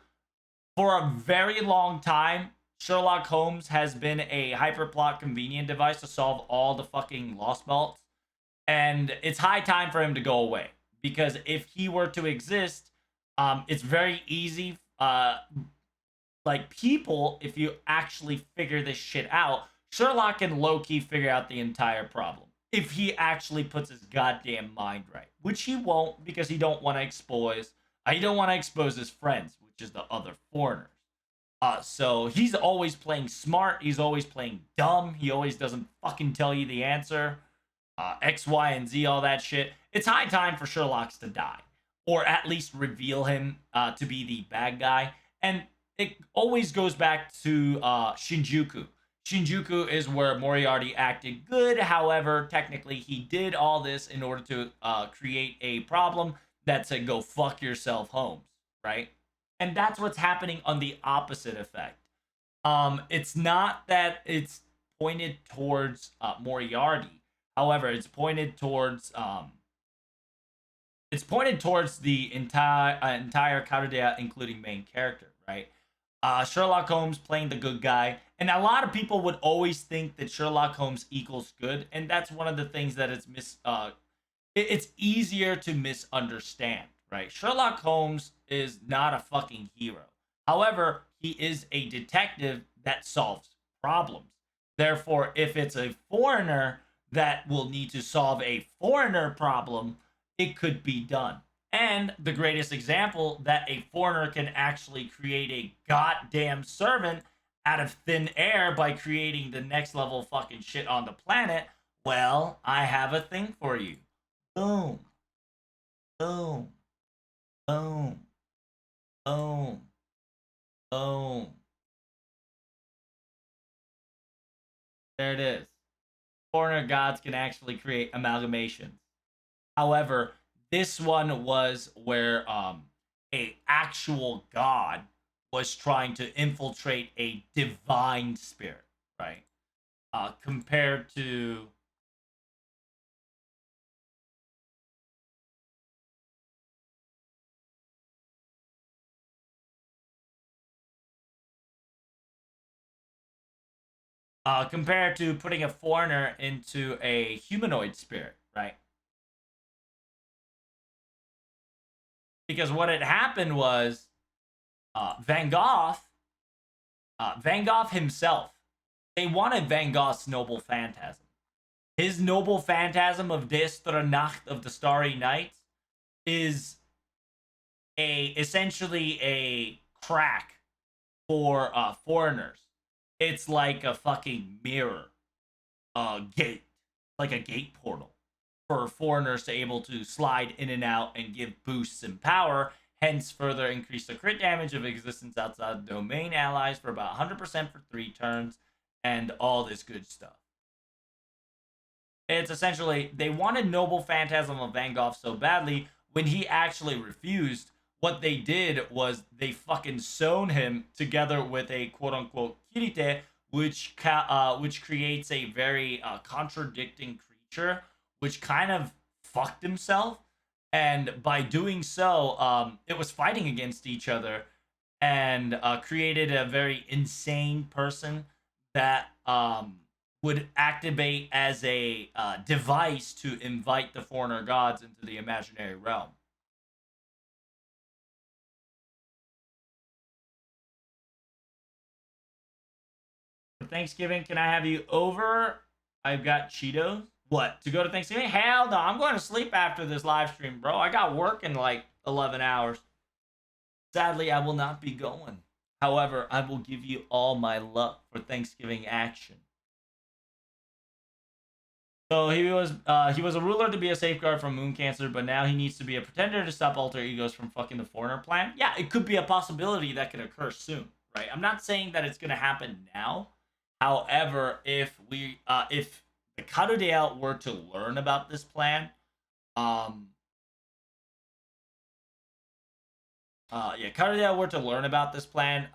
For a very long time, Sherlock Holmes has been a hyperplot convenient device to solve all the fucking lost belts. And it's high time for him to go away. Because if he were to exist, it's very easy. Like, people, if you actually figure this shit out, Sherlock can low-key figure out the entire problem. If he actually puts his goddamn mind right. Which he won't, because he don't want to expose his friends, which is the other foreigners. So he's always playing smart. He's always playing dumb. He always doesn't fucking tell you the answer. X, Y, and Z, all that shit. It's high time for Sherlock's to die, or at least reveal him to be the bad guy. And it always goes back to Shinjuku. Shinjuku is where Moriarty acted good. However, technically, he did all this in order to create a problem that said, go fuck yourself, Holmes, right? And that's what's happening on the opposite effect. It's not that it's pointed towards Moriarty. However, it's pointed towards the entire Karudia, including main character, right? Sherlock Holmes playing the good guy, and a lot of people would always think that Sherlock Holmes equals good, and that's one of the things that it's easier to misunderstand, right? Sherlock Holmes is not a fucking hero. However, he is a detective that solves problems. Therefore, if it's a foreigner that will need to solve a foreigner problem, it could be done. And the greatest example that a foreigner can actually create a goddamn servant out of thin air by creating the next level fucking shit on the planet, well, I have a thing for you. Boom. Boom. Boom. Boom. Boom. There it is. Foreigner gods can actually create amalgamations. However, this one was where a actual god was trying to infiltrate a divine spirit, right? Compared to putting a foreigner into a humanoid spirit, right? Because what had happened was Van Gogh himself, they wanted Van Gogh's noble phantasm. His noble phantasm of Destra Nacht, of the Starry Night, is essentially a crack for foreigners. It's like a fucking mirror, gate, like a gate portal for foreigners to able to slide in and out and give boosts in power, hence further increase the crit damage of existence outside the domain allies for about 100% for 3 turns, and all this good stuff. It's essentially, they wanted Noble Phantasm of Van Gogh so badly, when he actually refused, what they did was they fucking sewn him together with a quote unquote kirite, which creates a very contradicting creature, which kind of fucked himself, and by doing so, it was fighting against each other, and created a very insane person that would activate as a device to invite the foreigner gods into the imaginary realm. For Thanksgiving, can I have you over? I've got Cheetos. What? To go to Thanksgiving? Hell no. I'm going to sleep after this live stream, bro. I got work in like 11 hours. Sadly, I will not be going. However, I will give you all my luck for Thanksgiving action. So he was a ruler to be a safeguard from moon cancer, but now he needs to be a pretender to stop alter egos from fucking the foreigner plan. Yeah, it could be a possibility that could occur soon, right? I'm not saying that it's gonna happen now. However, if the Carudale were to learn about this plan, um, Carudale were to learn about this plan,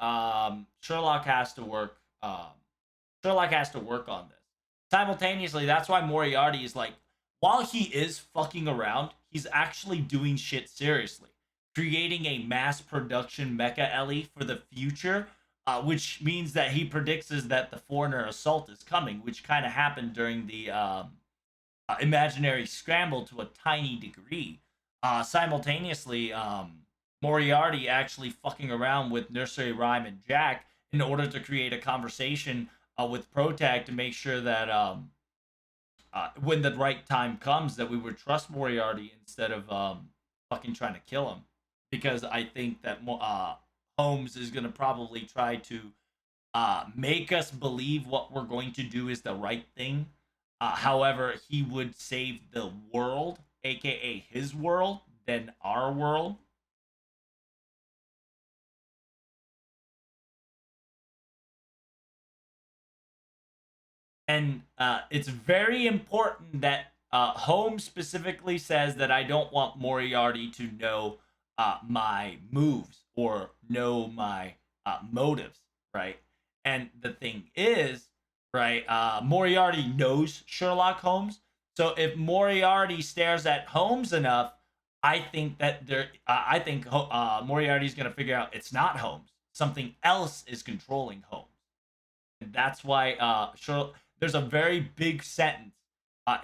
Sherlock has to work. Sherlock has to work on this. Simultaneously, that's why Moriarty is like, while he is fucking around, he's actually doing shit seriously, creating a mass production mecha Ellie for the future, which means that he predicts is that the foreigner assault is coming, which kind of happened during the imaginary scramble to a tiny degree. Simultaneously, Moriarty actually fucking around with Nursery Rhyme and Jack in order to create a conversation with Protag to make sure that when the right time comes, that we would trust Moriarty instead of fucking trying to kill him. Because I think that Holmes is gonna probably try to make us believe what we're going to do is the right thing. However, he would save the world, aka his world, than our world. And it's very important that Holmes specifically says that I don't want Moriarty to know my moves or know my motives, right? And the thing is, right, Moriarty knows Sherlock Holmes. So if Moriarty stares at Holmes enough, I think that I think Moriarty's gonna figure out it's not Holmes. Something else is controlling Holmes. And that's why there's a very big sentence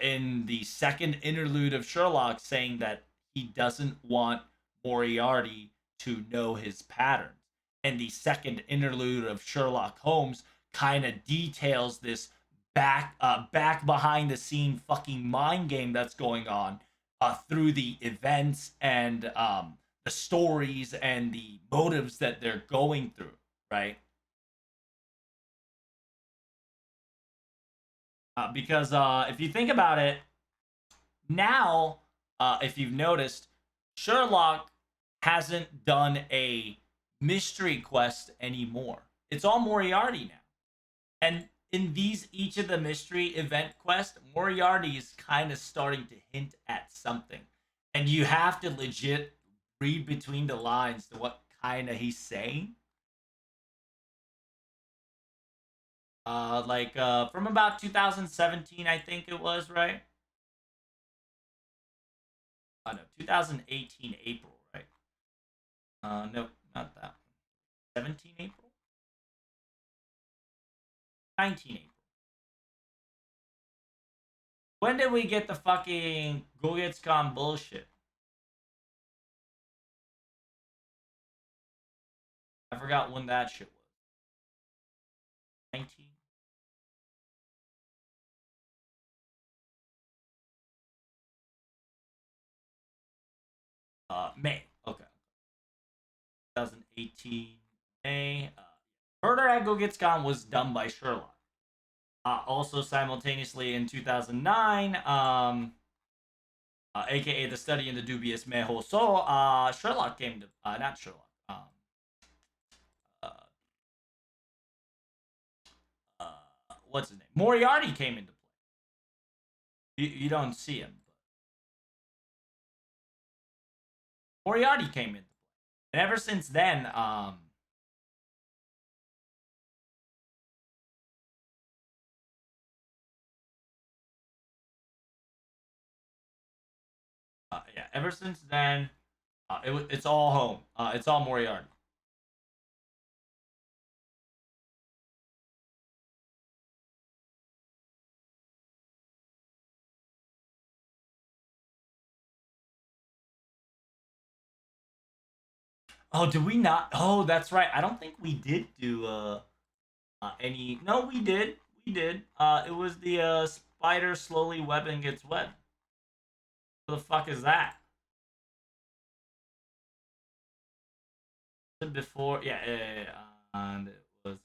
in the second interlude of Sherlock saying that he doesn't want Moriarty to know his patterns. And the second interlude of Sherlock Holmes kind of details this back behind the scene fucking mind game that's going on through the events and the stories and the motives that they're going through, right? Because if you think about it, now, if you've noticed, Sherlock hasn't done a mystery quest anymore. It's all Moriarty now. And in these each of the mystery event quests, Moriarty is kind of starting to hint at something. And you have to legit read between the lines to what kind of he's saying. From about 2017, I think it was, right? No, 2018 April, right? No, not that. 17 April, 19 April. When did we get the fucking Gogetscon bullshit? I forgot when that shit was. 19. May. Okay. 2018 May. Murder at Gogetscon was done by Sherlock. Also, simultaneously in 2009, aka the study in the dubious Mehoso, Sherlock came to not Sherlock. Uh, what's his name? Moriarty came into play. You don't see him. But Moriarty came into play. And ever since then, yeah, ever since then, it's all home. It's all Moriarty. Oh, did we not? Oh, that's right. I don't think we did do any. No, we did. We did. It was the spider slowly webbing its web. What the fuck is that? Before, yeah, and it was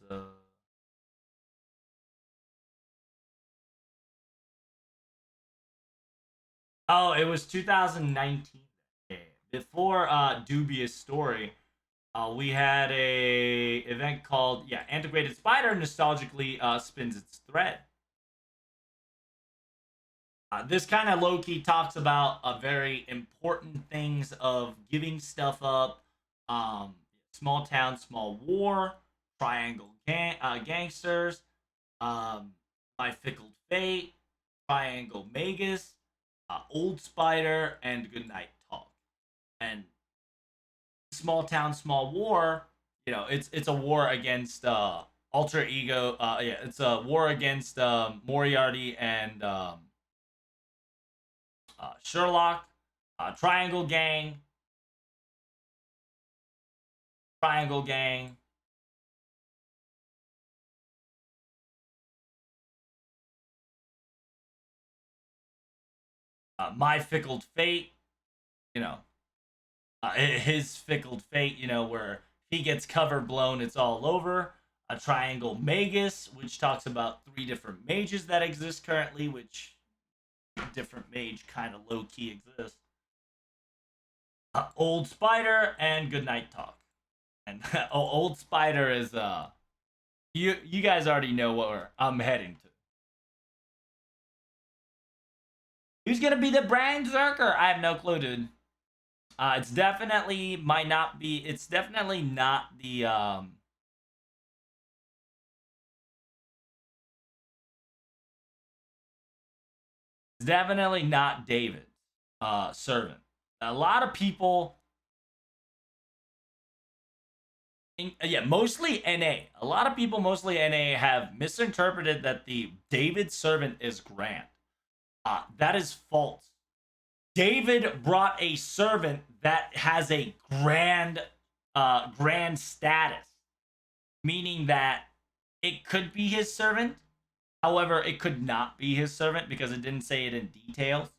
oh, it was 2019. Before Dubious Story, we had a event called, yeah, Antiquated Spider nostalgically spins its thread. This kind of low key talks about very important things of giving stuff up, um, small town, small war, gangsters, um, my fickle fate, triangle magus, old spider, and goodnight talk. And small town, small war. You know, it's a war against alter ego. Yeah, it's a war against Moriarty and Sherlock, Triangle Gang, Triangle Gang. My Fickled Fate, you know, his Fickled Fate, you know, where he gets cover blown, it's all over. A Triangle Magus, which talks about three different mages that exist currently, which different mage kind of low key exists. Old Spider and Goodnight Talk. And Old Spider is you guys already know where I'm heading to. Who's gonna be the Brain Zerker? I have no clue, dude. It's definitely might not be. It's definitely not the. It's definitely not David's servant. A lot of people. Yeah, mostly NA. A lot of people, mostly NA, have misinterpreted that the David servant is Grant. That is false. David brought a servant that has a grand status, meaning that it could be his servant. However, it could not be his servant because it didn't say it in details.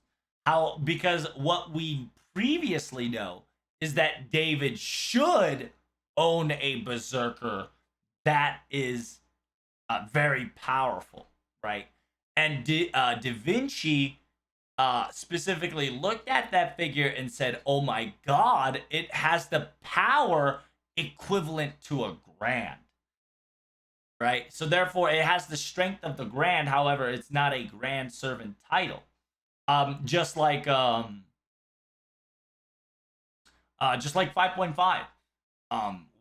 How because what we previously know is that David should own a berserker that is very powerful, right? And Da Vinci specifically looked at that figure and said, "Oh my God, it has the power equivalent to a grand." Right? So therefore, it has the strength of the grand. However, it's not a grand servant title. Just like 5.5,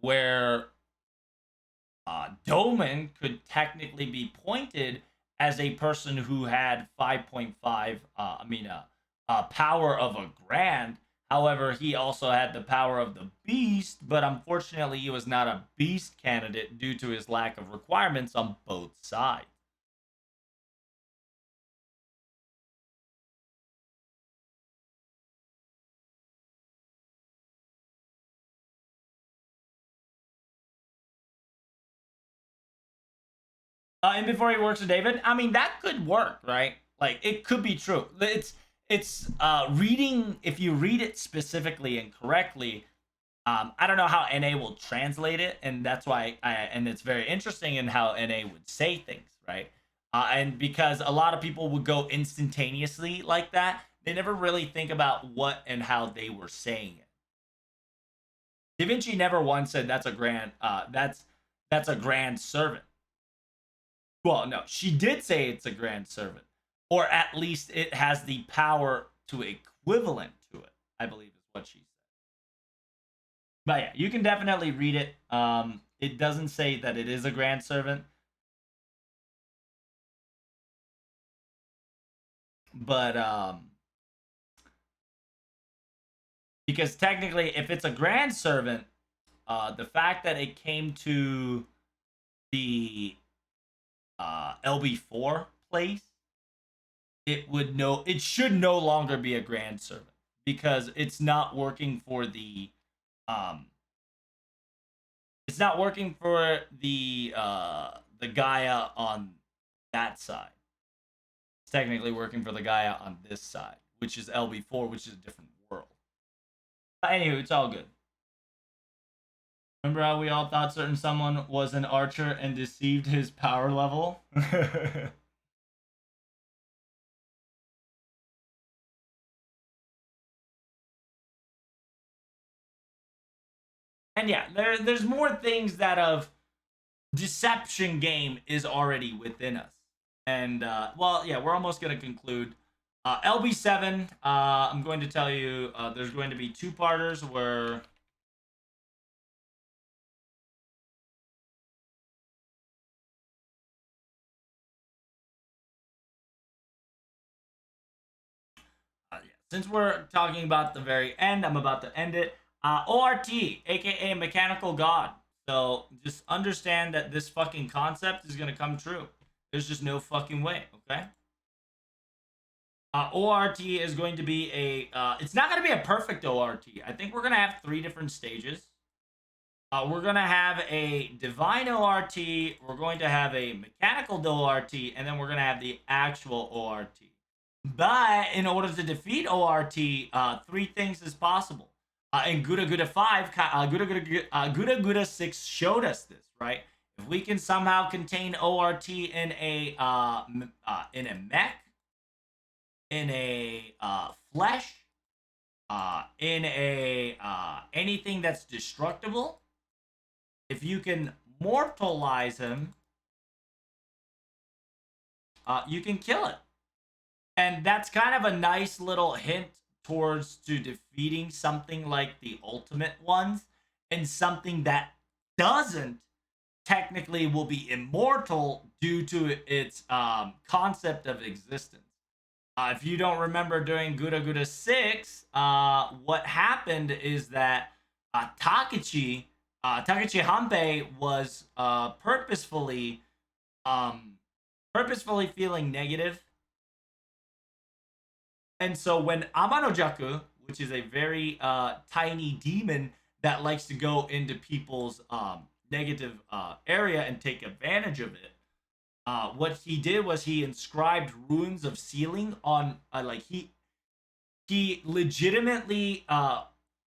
where Doman could technically be pointed as a person who had 5.5. Power of a grand. However, he also had the power of the beast, but unfortunately, he was not a beast candidate due to his lack of requirements on both sides. And before he works with David, I mean that could work, right? Like it could be true. It's reading if you read it specifically and correctly. I don't know how NA will translate it, and that's why and it's very interesting in how NA would say things, right? And because a lot of people would go instantaneously like that, they never really think about what and how they were saying it. Da Vinci never once said that's a grand that's a grand servant. Well, no, she did say it's a grand servant, or at least it has the power to equivalent to it. I believe is what she said. But yeah, you can definitely read it. It doesn't say that it is a grand servant, but because technically, if it's a grand servant, the fact that it came to the LB4 place, it should no longer be a grand servant because it's not working for um the Gaia on that side. It's technically working for the Gaia on this side, which is LB4, which is a different world. But anyway, it's all good. Remember how we all thought certain someone was an archer and deceived his power level? And yeah, there's more things that of deception game is already within us. And well, yeah, we're almost gonna conclude. LB7, I'm going to tell you, there's going to be two parters where yeah, since we're talking about the very end, I'm about to end it. ORT, aka Mechanical God. So just understand that this fucking concept is gonna come true. There's just no fucking way, okay? ORT is going to be it's not going to be a perfect ORT. I think we're going to have 3 different stages. We're going to have a divine ORT, we're going to have a mechanical ORT, and then we're going to have the actual ORT. But in order to defeat ORT, 3 things is possible. And Gura Gura 5, Gura Gura 6 showed us this, right? If we can somehow contain ORT in a mech, in a flesh, in a anything that's destructible, if you can mortalize him, you can kill it. And that's kind of a nice little hint towards to defeating something like the ultimate ones, and something that doesn't technically will be immortal due to its concept of existence. If you don't remember during Gura Gura 6, what happened is that Takechi Hanbei was purposefully feeling negative. And so when Amanojaku, which is a very tiny demon that likes to go into people's negative area and take advantage of it, what he did was he inscribed runes of sealing on he legitimately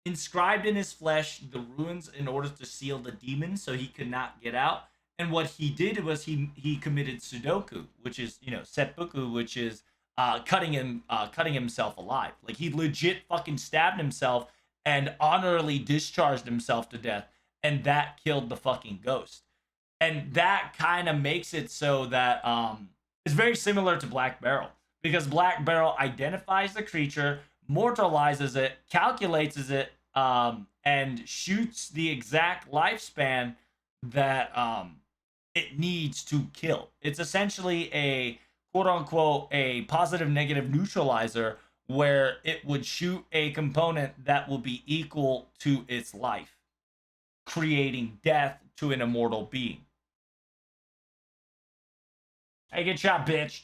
inscribed in his flesh the runes in order to seal the demon so he could not get out. And what he did was he committed Sudoku, which is seppuku, which is cutting himself alive. Like he legit fucking stabbed himself and honorably discharged himself to death, and that killed the fucking ghost. And that kind of makes it so that it's very similar to Black Barrel, because Black Barrel identifies the creature, mortalizes it, calculates it, and shoots the exact lifespan that it needs to kill. It's essentially a quote unquote a positive negative neutralizer, where it would shoot a component that will be equal to its life, creating death to an immortal being. Hey, good shot, bitch.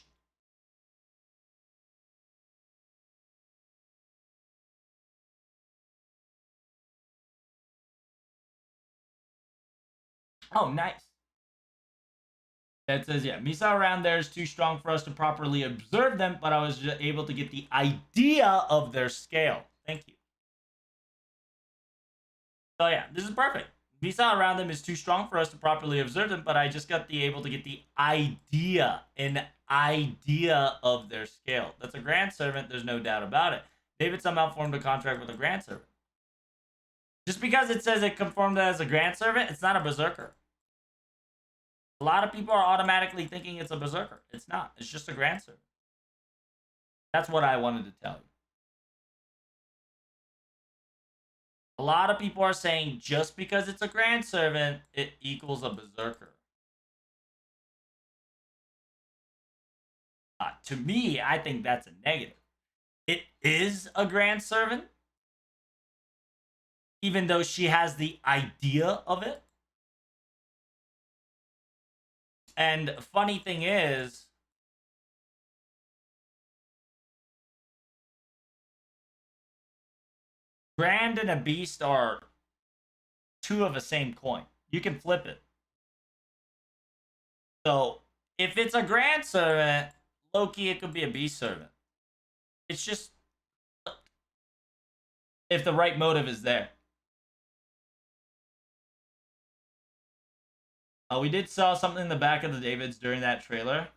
Oh, nice. That says, yeah, Misa around there is too strong for us to properly observe them, but I was just able to get the idea of their scale. Thank you. So yeah, this is perfect. Misa around them is too strong for us to properly observe them, but I just got able to get the an idea of their scale. That's a grand servant, there's no doubt about it. David somehow formed a contract with a grand servant. Just because it says it conformed as a grand servant, it's not a berserker. A lot of people are automatically thinking it's a berserker. It's not. It's just a grand servant. That's what I wanted to tell you. A lot of people are saying just because it's a grand servant, it equals a berserker. To me, I think that's a negative. It is a grand servant, even though she has the idea of it. And funny thing is, grand and a beast are two of the same coin. You can flip it. So if it's a grand servant, Loki, it could be a beast servant. It's just if the right motive is there. We did saw something in the back of the Davids during that trailer.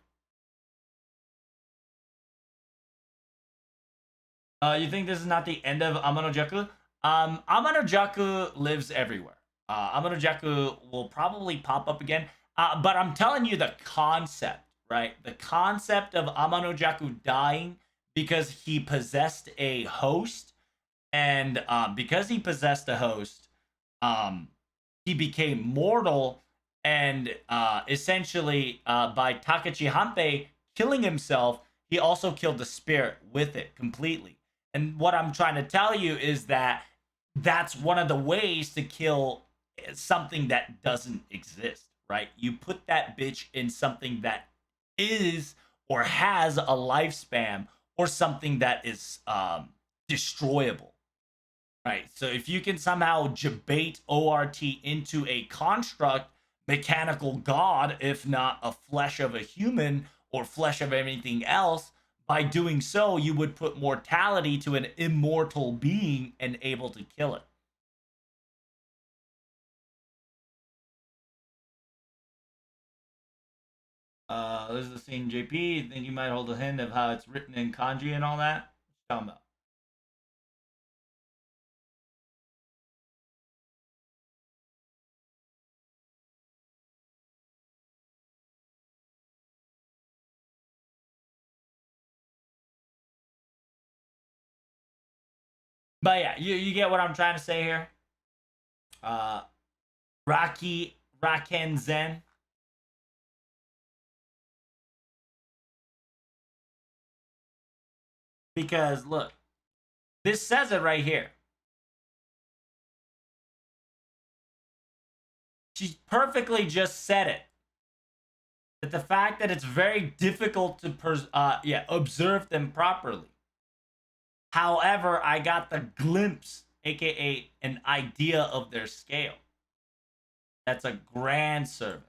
You think this is not the end of Amanojaku? Amanojaku lives everywhere. Amanojaku will probably pop up again. But I'm telling you the concept, right? The concept of Amanojaku dying because he possessed a host. And because he possessed a host, he became mortal. And essentially, by Takachi Hanpei killing himself, he also killed the spirit with it completely. And what I'm trying to tell you is that that's one of the ways to kill something that doesn't exist, right? You put that bitch in something that is or has a lifespan or something that is destroyable, right? So if you can somehow debate ORT into a construct, mechanical god, if not a flesh of a human or flesh of anything else, by doing so, you would put mortality to an immortal being and able to kill it. This is the scene, JP. Think you might hold a hint of how it's written in kanji and all that? What you talking about? But yeah, you get what I'm trying to say here. Uh, Raken Zen. Because look, this says it right here. She perfectly just said it. That the fact that it's very difficult to observe them properly. However, I got the glimpse, aka an idea of their scale. That's a grand servant.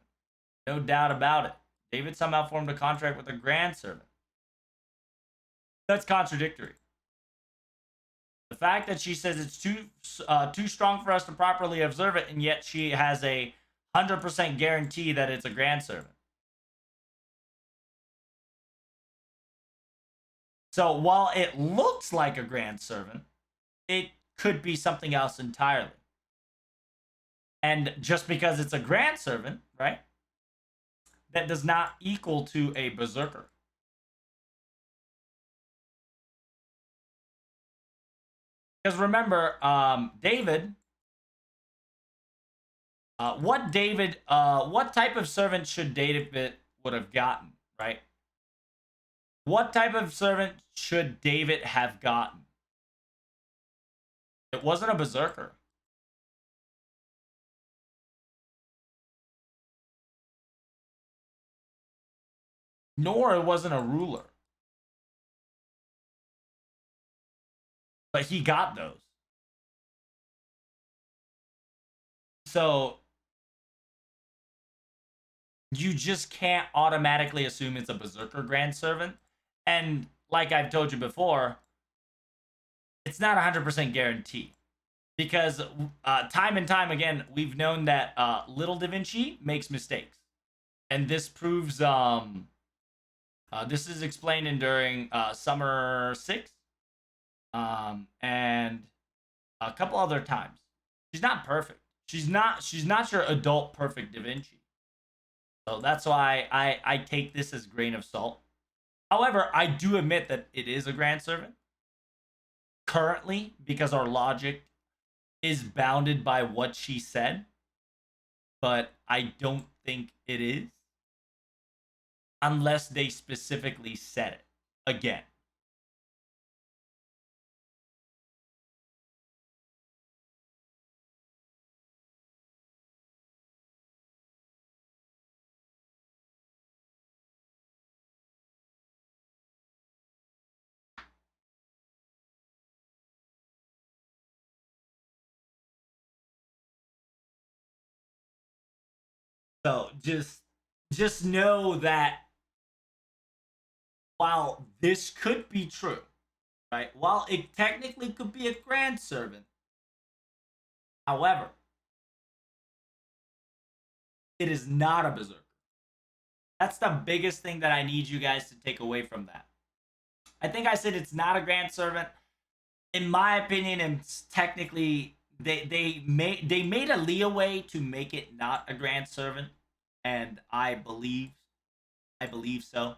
No doubt about it. David somehow formed a contract with a grand servant. That's contradictory. The fact that she says it's too strong for us to properly observe it, and yet she has a 100% guarantee that it's a grand servant. So while it looks like a grand servant, it could be something else entirely. And just because it's a grand servant, right, that does not equal to a berserker. Because remember, David, what type of servant should David would have gotten, right? What type of servant should David have gotten? It wasn't a berserker. Nor it wasn't a ruler. But he got those. So you just can't automatically assume it's a berserker grand servant. And like I've told you before, it's not 100% guaranteed. Because time and time again, we've known that Little Da Vinci makes mistakes. And this proves, this is explained in during Summer 6. And a couple other times. She's not perfect. She's not your adult perfect Da Vinci. So that's why I take this as grain of salt. However, I do admit that it is a grand servant currently because our logic is bounded by what she said, but I don't think it is unless they specifically said it again. So just know that while this could be true, right? While it technically could be a grand servant, however, it is not a berserker. That's the biggest thing that I need you guys to take away from that. I think I said it's not a grand servant. In my opinion, it's technically they made a leeway to make it not a grand servant, and I believe so.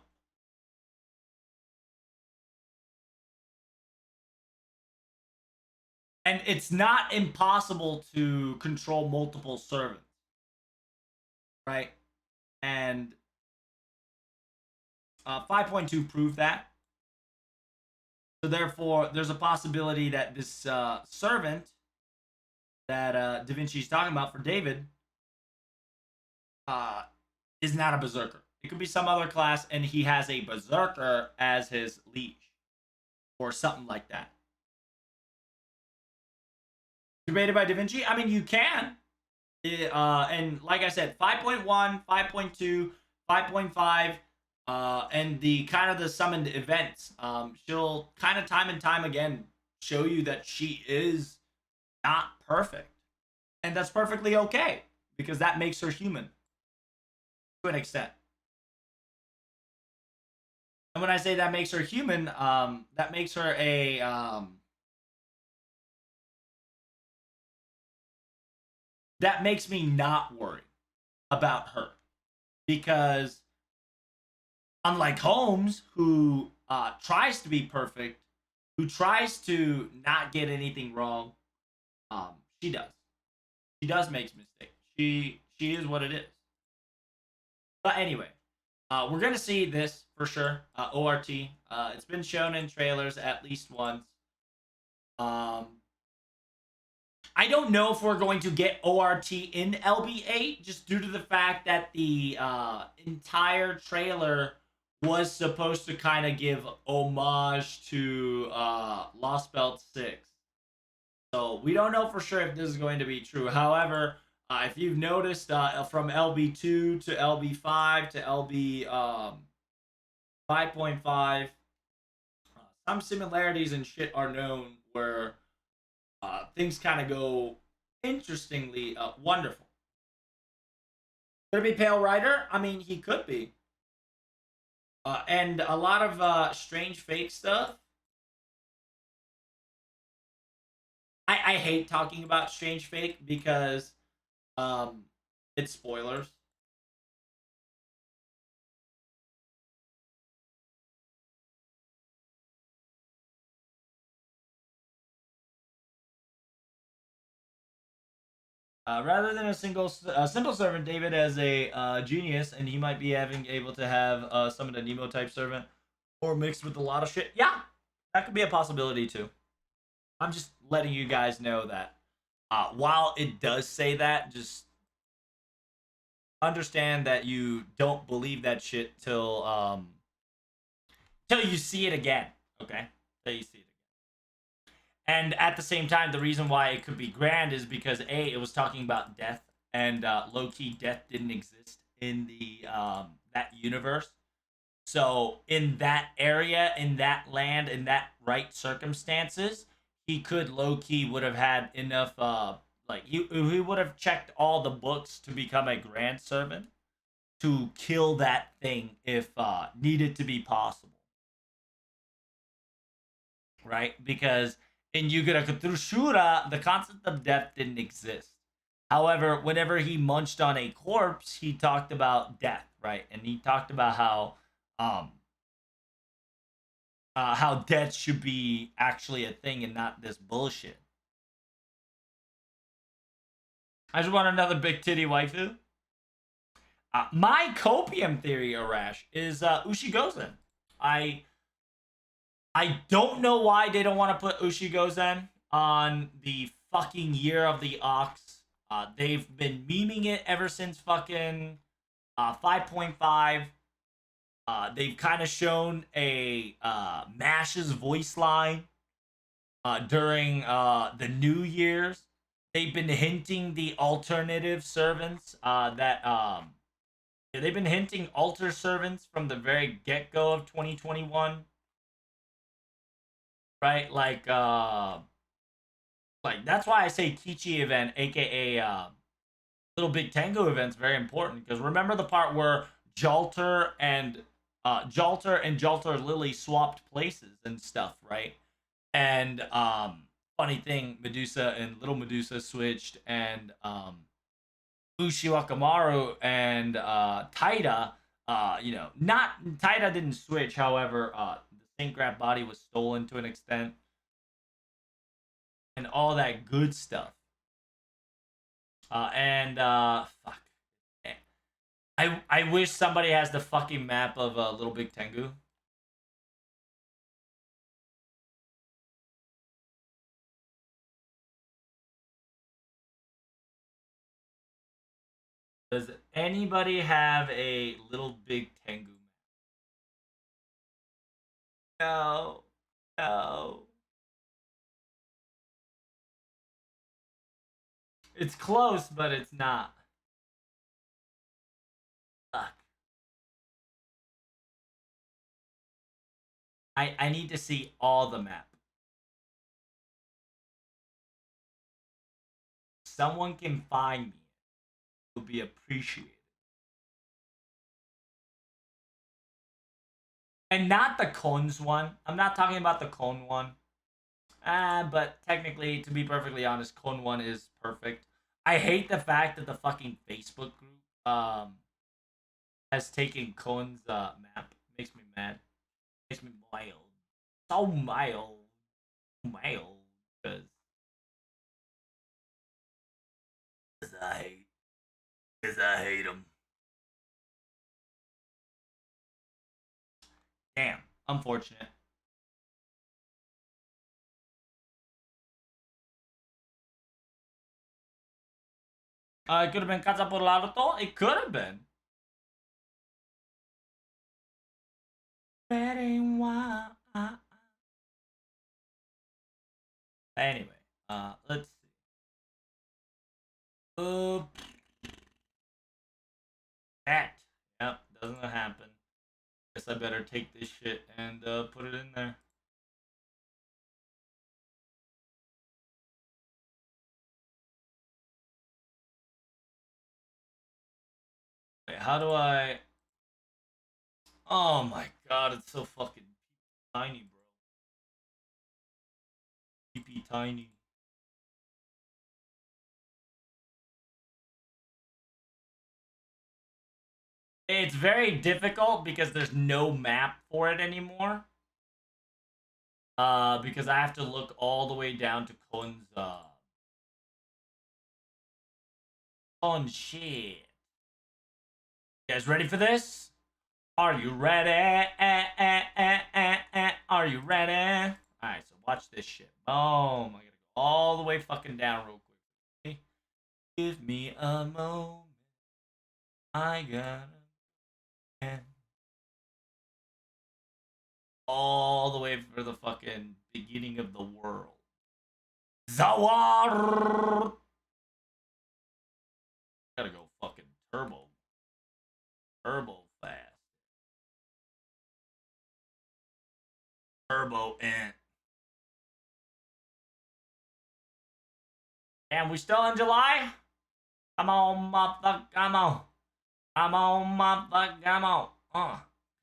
And it's not impossible to control multiple servants, right? And 5.2 proved that. So therefore, there's a possibility that this servant that Da Vinci's talking about for David uh, is not a berserker. It could be some other class, and he has a berserker as his liege, or something like that. Debated by Da Vinci? I mean, you can. And like I said, 5.1, 5.2, 5.5, and the kind of the summoned events. She'll kind of time and time again show you that she is not perfect. And that's perfectly okay because that makes her human to an extent. And when I say that makes her human, that makes her a that makes me not worry about her because unlike Holmes, who tries to be perfect, who tries to not get anything wrong, she does. She does make mistakes. She is what it is. But anyway, we're gonna see this for sure. ORT. It's been shown in trailers at least once. Um, I don't know if we're going to get ORT in LB8 just due to the fact that the entire trailer was supposed to kind of give homage to Lost Belt 6. So we don't know for sure if this is going to be true. However, if you've noticed from LB2 to LB5 to LB 5.5, some similarities and shit are known where things kind of go interestingly wonderful. Could it be Pale Rider? I mean, he could be. And a lot of strange fake stuff. I hate talking about strange fake because um, it's spoilers. Rather than a simple servant, David as a genius, and he might be having able to have some of the Nemo type servant, or mixed with a lot of shit. Yeah, that could be a possibility too. I'm just letting you guys know that while it does say that, just understand that you don't believe that shit till you see it again. Okay, till you see it. And at the same time, the reason why it could be grand is because a it was talking about death, and low key death didn't exist in the that universe. So in that area, in that land, in that right circumstances, he could low key would have had enough. Like he would have checked all the books to become a grand servant to kill that thing if needed to be possible, right? Because in Yugura Shura, the concept of death didn't exist. However, whenever he munched on a corpse, he talked about death, right? And he talked about um how death should be actually a thing and not this bullshit. I just want another big titty waifu. My copium theory, Arash, is Ushigozen. I I don't know why they don't want to put Ushigozen on the fucking Year of the Ox. They've been memeing it ever since fucking 5.5. They've kind of shown a Mash's voice line during the New Year's. They've been hinting the alternative servants that yeah, they've been hinting alter servants from the very get go of 2021, right? Like that's why I say Kichi event, aka Little Big Tango event's very important because remember the part where Jalter and Jalter Lily swapped places and stuff, right? And funny thing, Medusa and Little Medusa switched, and Ushi Wakamaru and Taida, not Taida didn't switch. However, the Saint Grab body was stolen to an extent, and all that good stuff. And fuck, I wish somebody has the fucking map of Little Big Tengu. Does anybody have a Little Big Tengu? No, no. It's close, but it's not. Fuck. I need to see all the map. Someone can find me. It will be appreciated. And not the cones one. I'm not talking about the cone one. But technically, to be perfectly honest, cone one is perfect. I hate the fact that the fucking Facebook group has taken Cone's map. Makes me mad. Makes me mild. So mild. Mild. Because I hate. Because I hate him. Damn. Unfortunate. It could have been Casa por Naruto. It could have been. Anyway, let's see. That. Yep, doesn't happen. Guess I better take this shit and put it in there. Wait, how do I? Oh my god, it's so fucking tiny, bro. PP tiny. It's very difficult because there's no map for it anymore. Because I have to look all the way down to Cohen's oh shit. You guys ready for this? Are you ready? Are you ready? Alright, so watch this shit. Boom. I gotta go all the way fucking down real quick. Give me a moment. I gotta all the way for the fucking beginning of the world. Zawar! Gotta go fucking turbo. Turbo fast. Turbo in. And we still in July? Come on, motherfucker, come on. Come on, motherfucker, come on.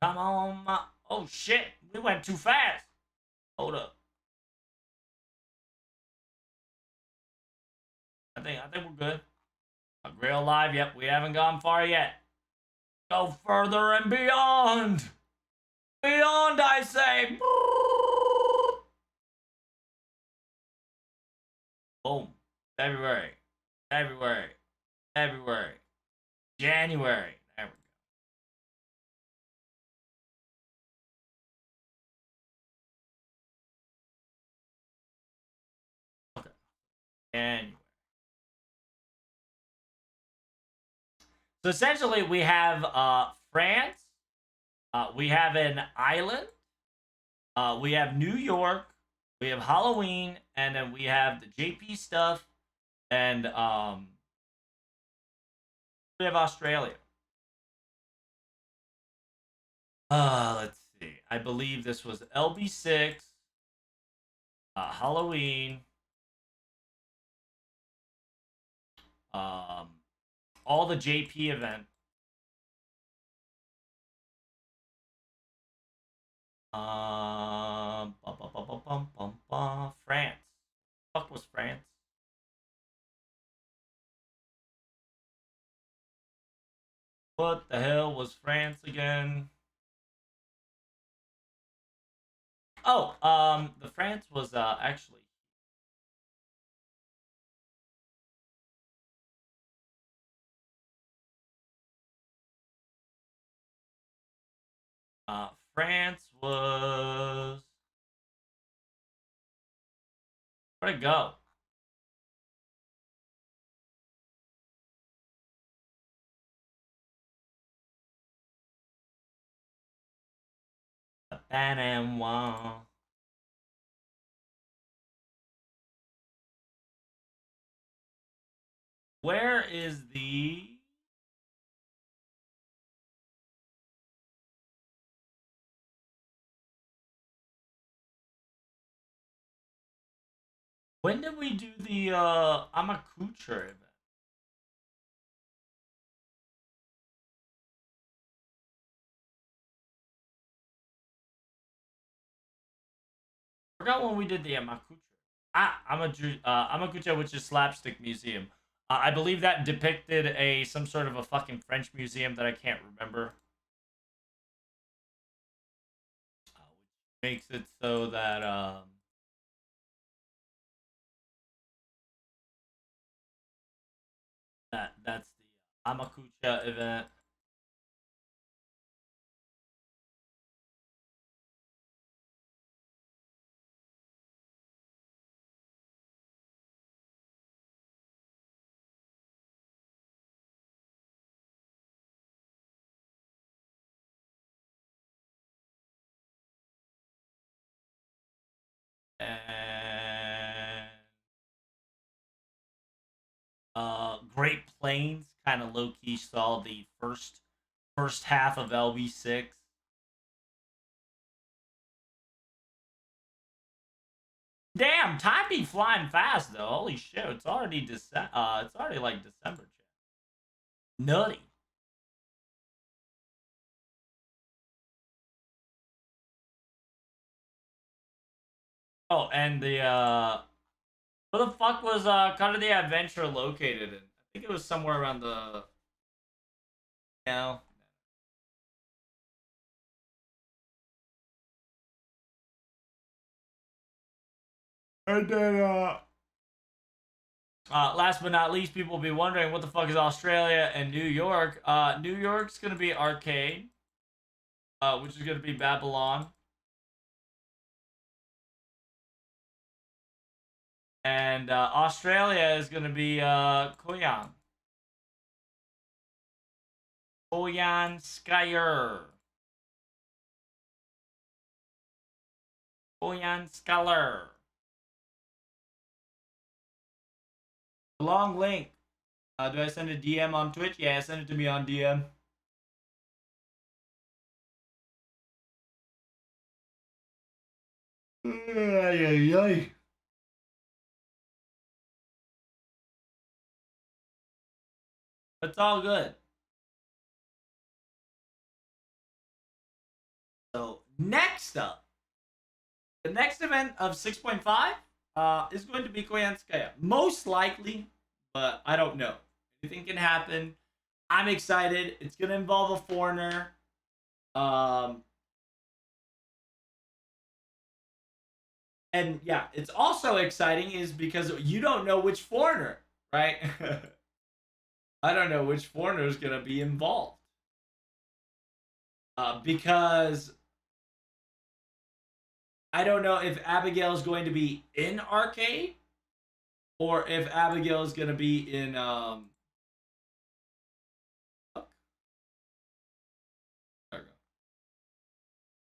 Come on, oh shit, we went too fast. Hold up. I think we're good. A Grail Live, yep, we haven't gone far yet. Go further and beyond. Beyond, I say. Boom. February. February, January. There we go. Okay. January. So essentially, we have France. We have an island. We have New York. We have Halloween, and then we have the JP stuff, and we have Australia. Let's see. I believe this was LB6, Halloween, um, all the JP event. France. Fuck was France? What the hell was France again? Oh, the France was actually France was where'd it go? Panama. Where is the when did we do the Amakucha event? I forgot when we did the Amakucha. Amakucha, which is Slapstick Museum. I believe that depicted a some sort of a fucking French museum that I can't remember. Which makes it so that that's the Amakucha event. And Great Plains kind of low key saw the first half of LB6. Damn, time be flying fast though. Holy shit, it's already it's already like December. Nutty. Oh, and the where the fuck was kind of the adventure located in? I think it was somewhere around the you and then last but not least, people will be wondering what the fuck is Australia and New York. New York's gonna be Arcade, which is gonna be Babylon, and Australia is gonna be Koyan. Koyan Skyer. Koyan Scholar. Long link. Do I send a DM on Twitch? Yeah, send it to me on DM. Ay, ay, ay. It's all good. So next up, the next event of 6.5 is going to be Koyanskaya. Most likely, but I don't know. Anything can happen. I'm excited. It's going to involve a foreigner. Um, and yeah, it's also exciting is because you don't know which foreigner, right? I don't know which foreigner is going to be involved. Because I don't know if Abigail is going to be in Arcade or if Abigail is going to be in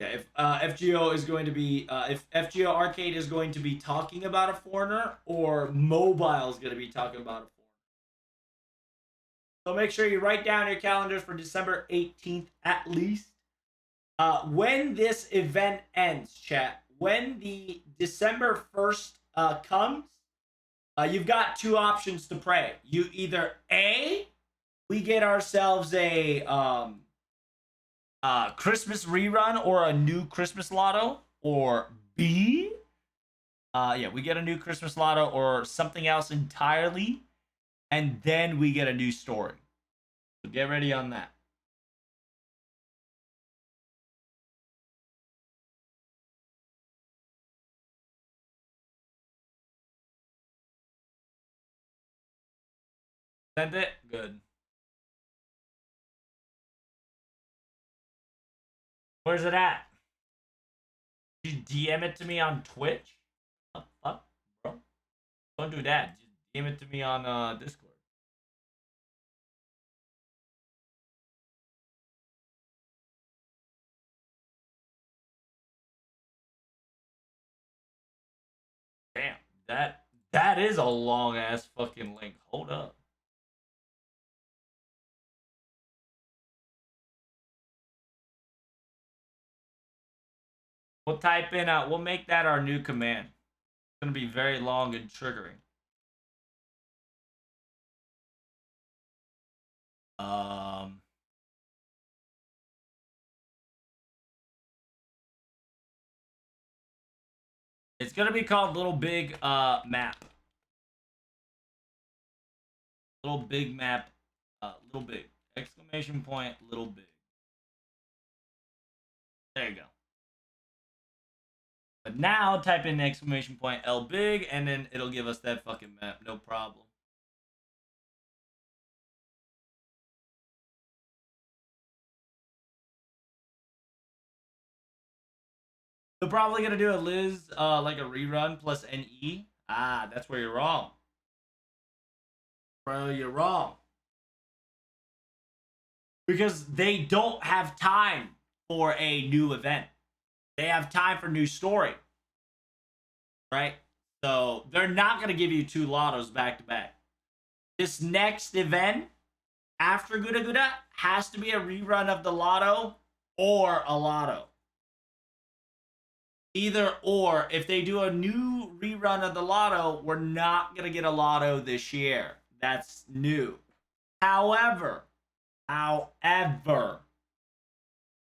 yeah, if FGO is going to be if FGO Arcade is going to be talking about a foreigner or Mobile is going to be talking about a foreigner. So make sure you write down your calendars for December 18th at least. When this event ends, chat, when the December 1st comes, you've got two options to pray. You either A, we get ourselves a Christmas rerun or a new Christmas lotto, or B, yeah, we get a new Christmas lotto or something else entirely, and then we get a new story. So get ready on that. Send it? Good. Where's it at? Did you DM it to me on Twitch? What the fuck, bro? Don't do that. Just DM it to me on Discord. Damn, that is a long ass fucking link. Hold up. We'll type in we'll make that our new command. It's gonna be very long and triggering. It's gonna be called Little Big Map. Little Big Map. Little Big. Exclamation point, Little Big. There you go. But now type in exclamation point L big and then it'll give us that fucking map. No problem. They're probably gonna do a Liz like a rerun plus NE. Ah, that's where you're wrong. Bro, you're wrong. Because they don't have time for a new event. They have time for new story. Right? So they're not gonna give you two lottos back to back. This next event after Guda Guda has to be a rerun of the lotto or a lotto. Either or. If they do a new rerun of the lotto, we're not going to get a lotto this year. That's new. However,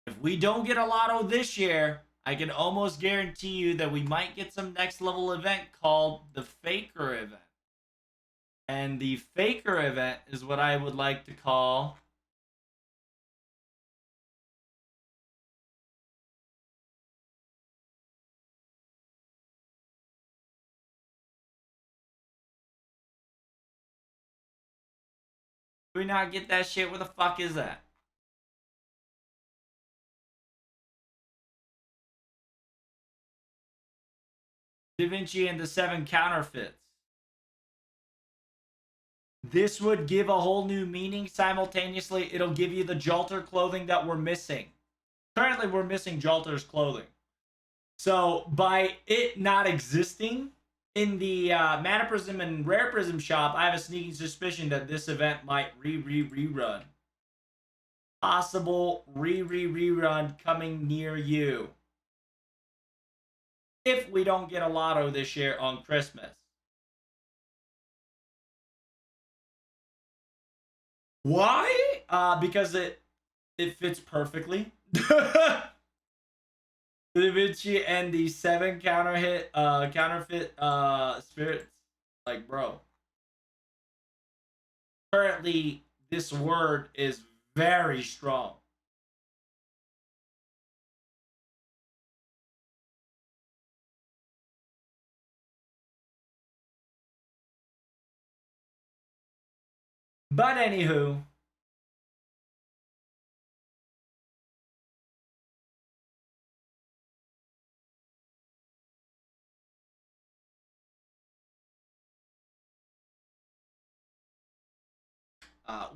if we don't get a lotto this year, I can almost guarantee you that we might get some next level event called the Faker event. And the Faker event is what I would like to call do we not get that shit? Where the fuck is that? Da Vinci and the 7 counterfeits. This would give a whole new meaning simultaneously. It'll give you the Jalter clothing that we're missing. Currently, we're missing Jalter's clothing. So, by it not existing in the Mana Prism and Rare Prism shop, I have a sneaking suspicion that this event might rerun. Possible rerun coming near you. If we don't get a lotto this year on Christmas. Why? Because it fits perfectly. Da Vinci and the 7 counterfeit spirits. Like, bro. Currently, this word is very strong. But anywho,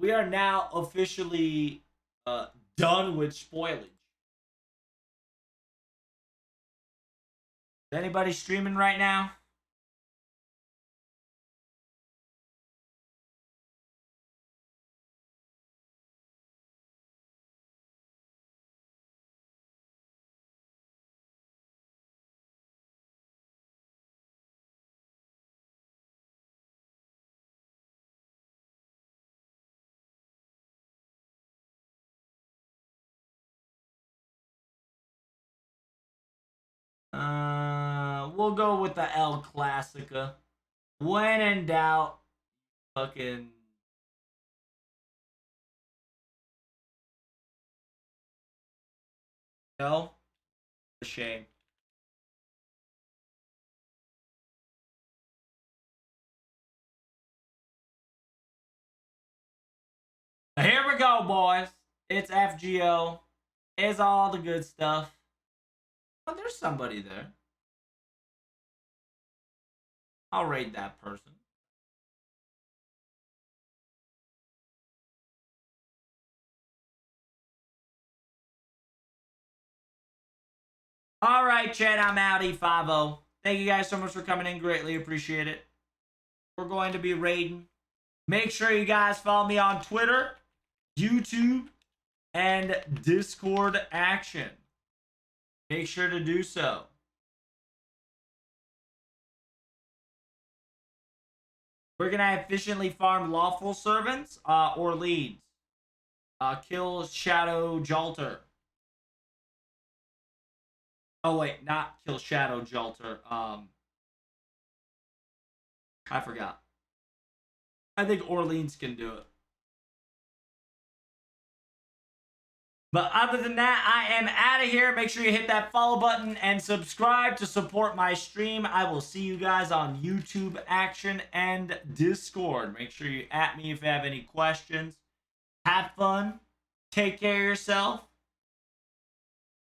we are now officially done with spoilage. Is anybody streaming right now? We'll go with the El Clasica. When in doubt, fucking. No? A shame. Here we go, boys. It's FGO. It's all the good stuff. Oh, there's somebody there. I'll raid that person. All right, chat. I'm out. E50. Thank you guys so much for coming in. Greatly appreciate it. We're going to be raiding. Make sure you guys follow me on Twitter, YouTube, and Discord action. Make sure to do so. We're going to efficiently farm lawful servants or leads. Kill Shadow Jalter. Oh, wait. Not kill Shadow Jalter. I forgot. I think Orleans can do it. But other than that, I am out of here. Make sure you hit that follow button and subscribe to support my stream. I will see you guys on YouTube action and Discord. Make sure you at me if you have any questions. Have fun. Take care of yourself.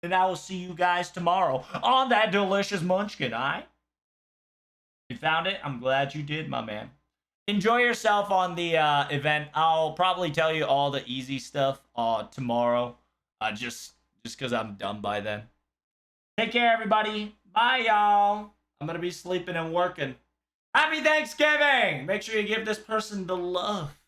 And I will see you guys tomorrow on that delicious munchkin, alright? You found it? I'm glad you did, my man. Enjoy yourself on the event. I'll probably tell you all the easy stuff tomorrow. Just because I'm done by then. Take care, everybody. Bye, y'all. I'm going to be sleeping and working. Happy Thanksgiving! Make sure you give this person the love.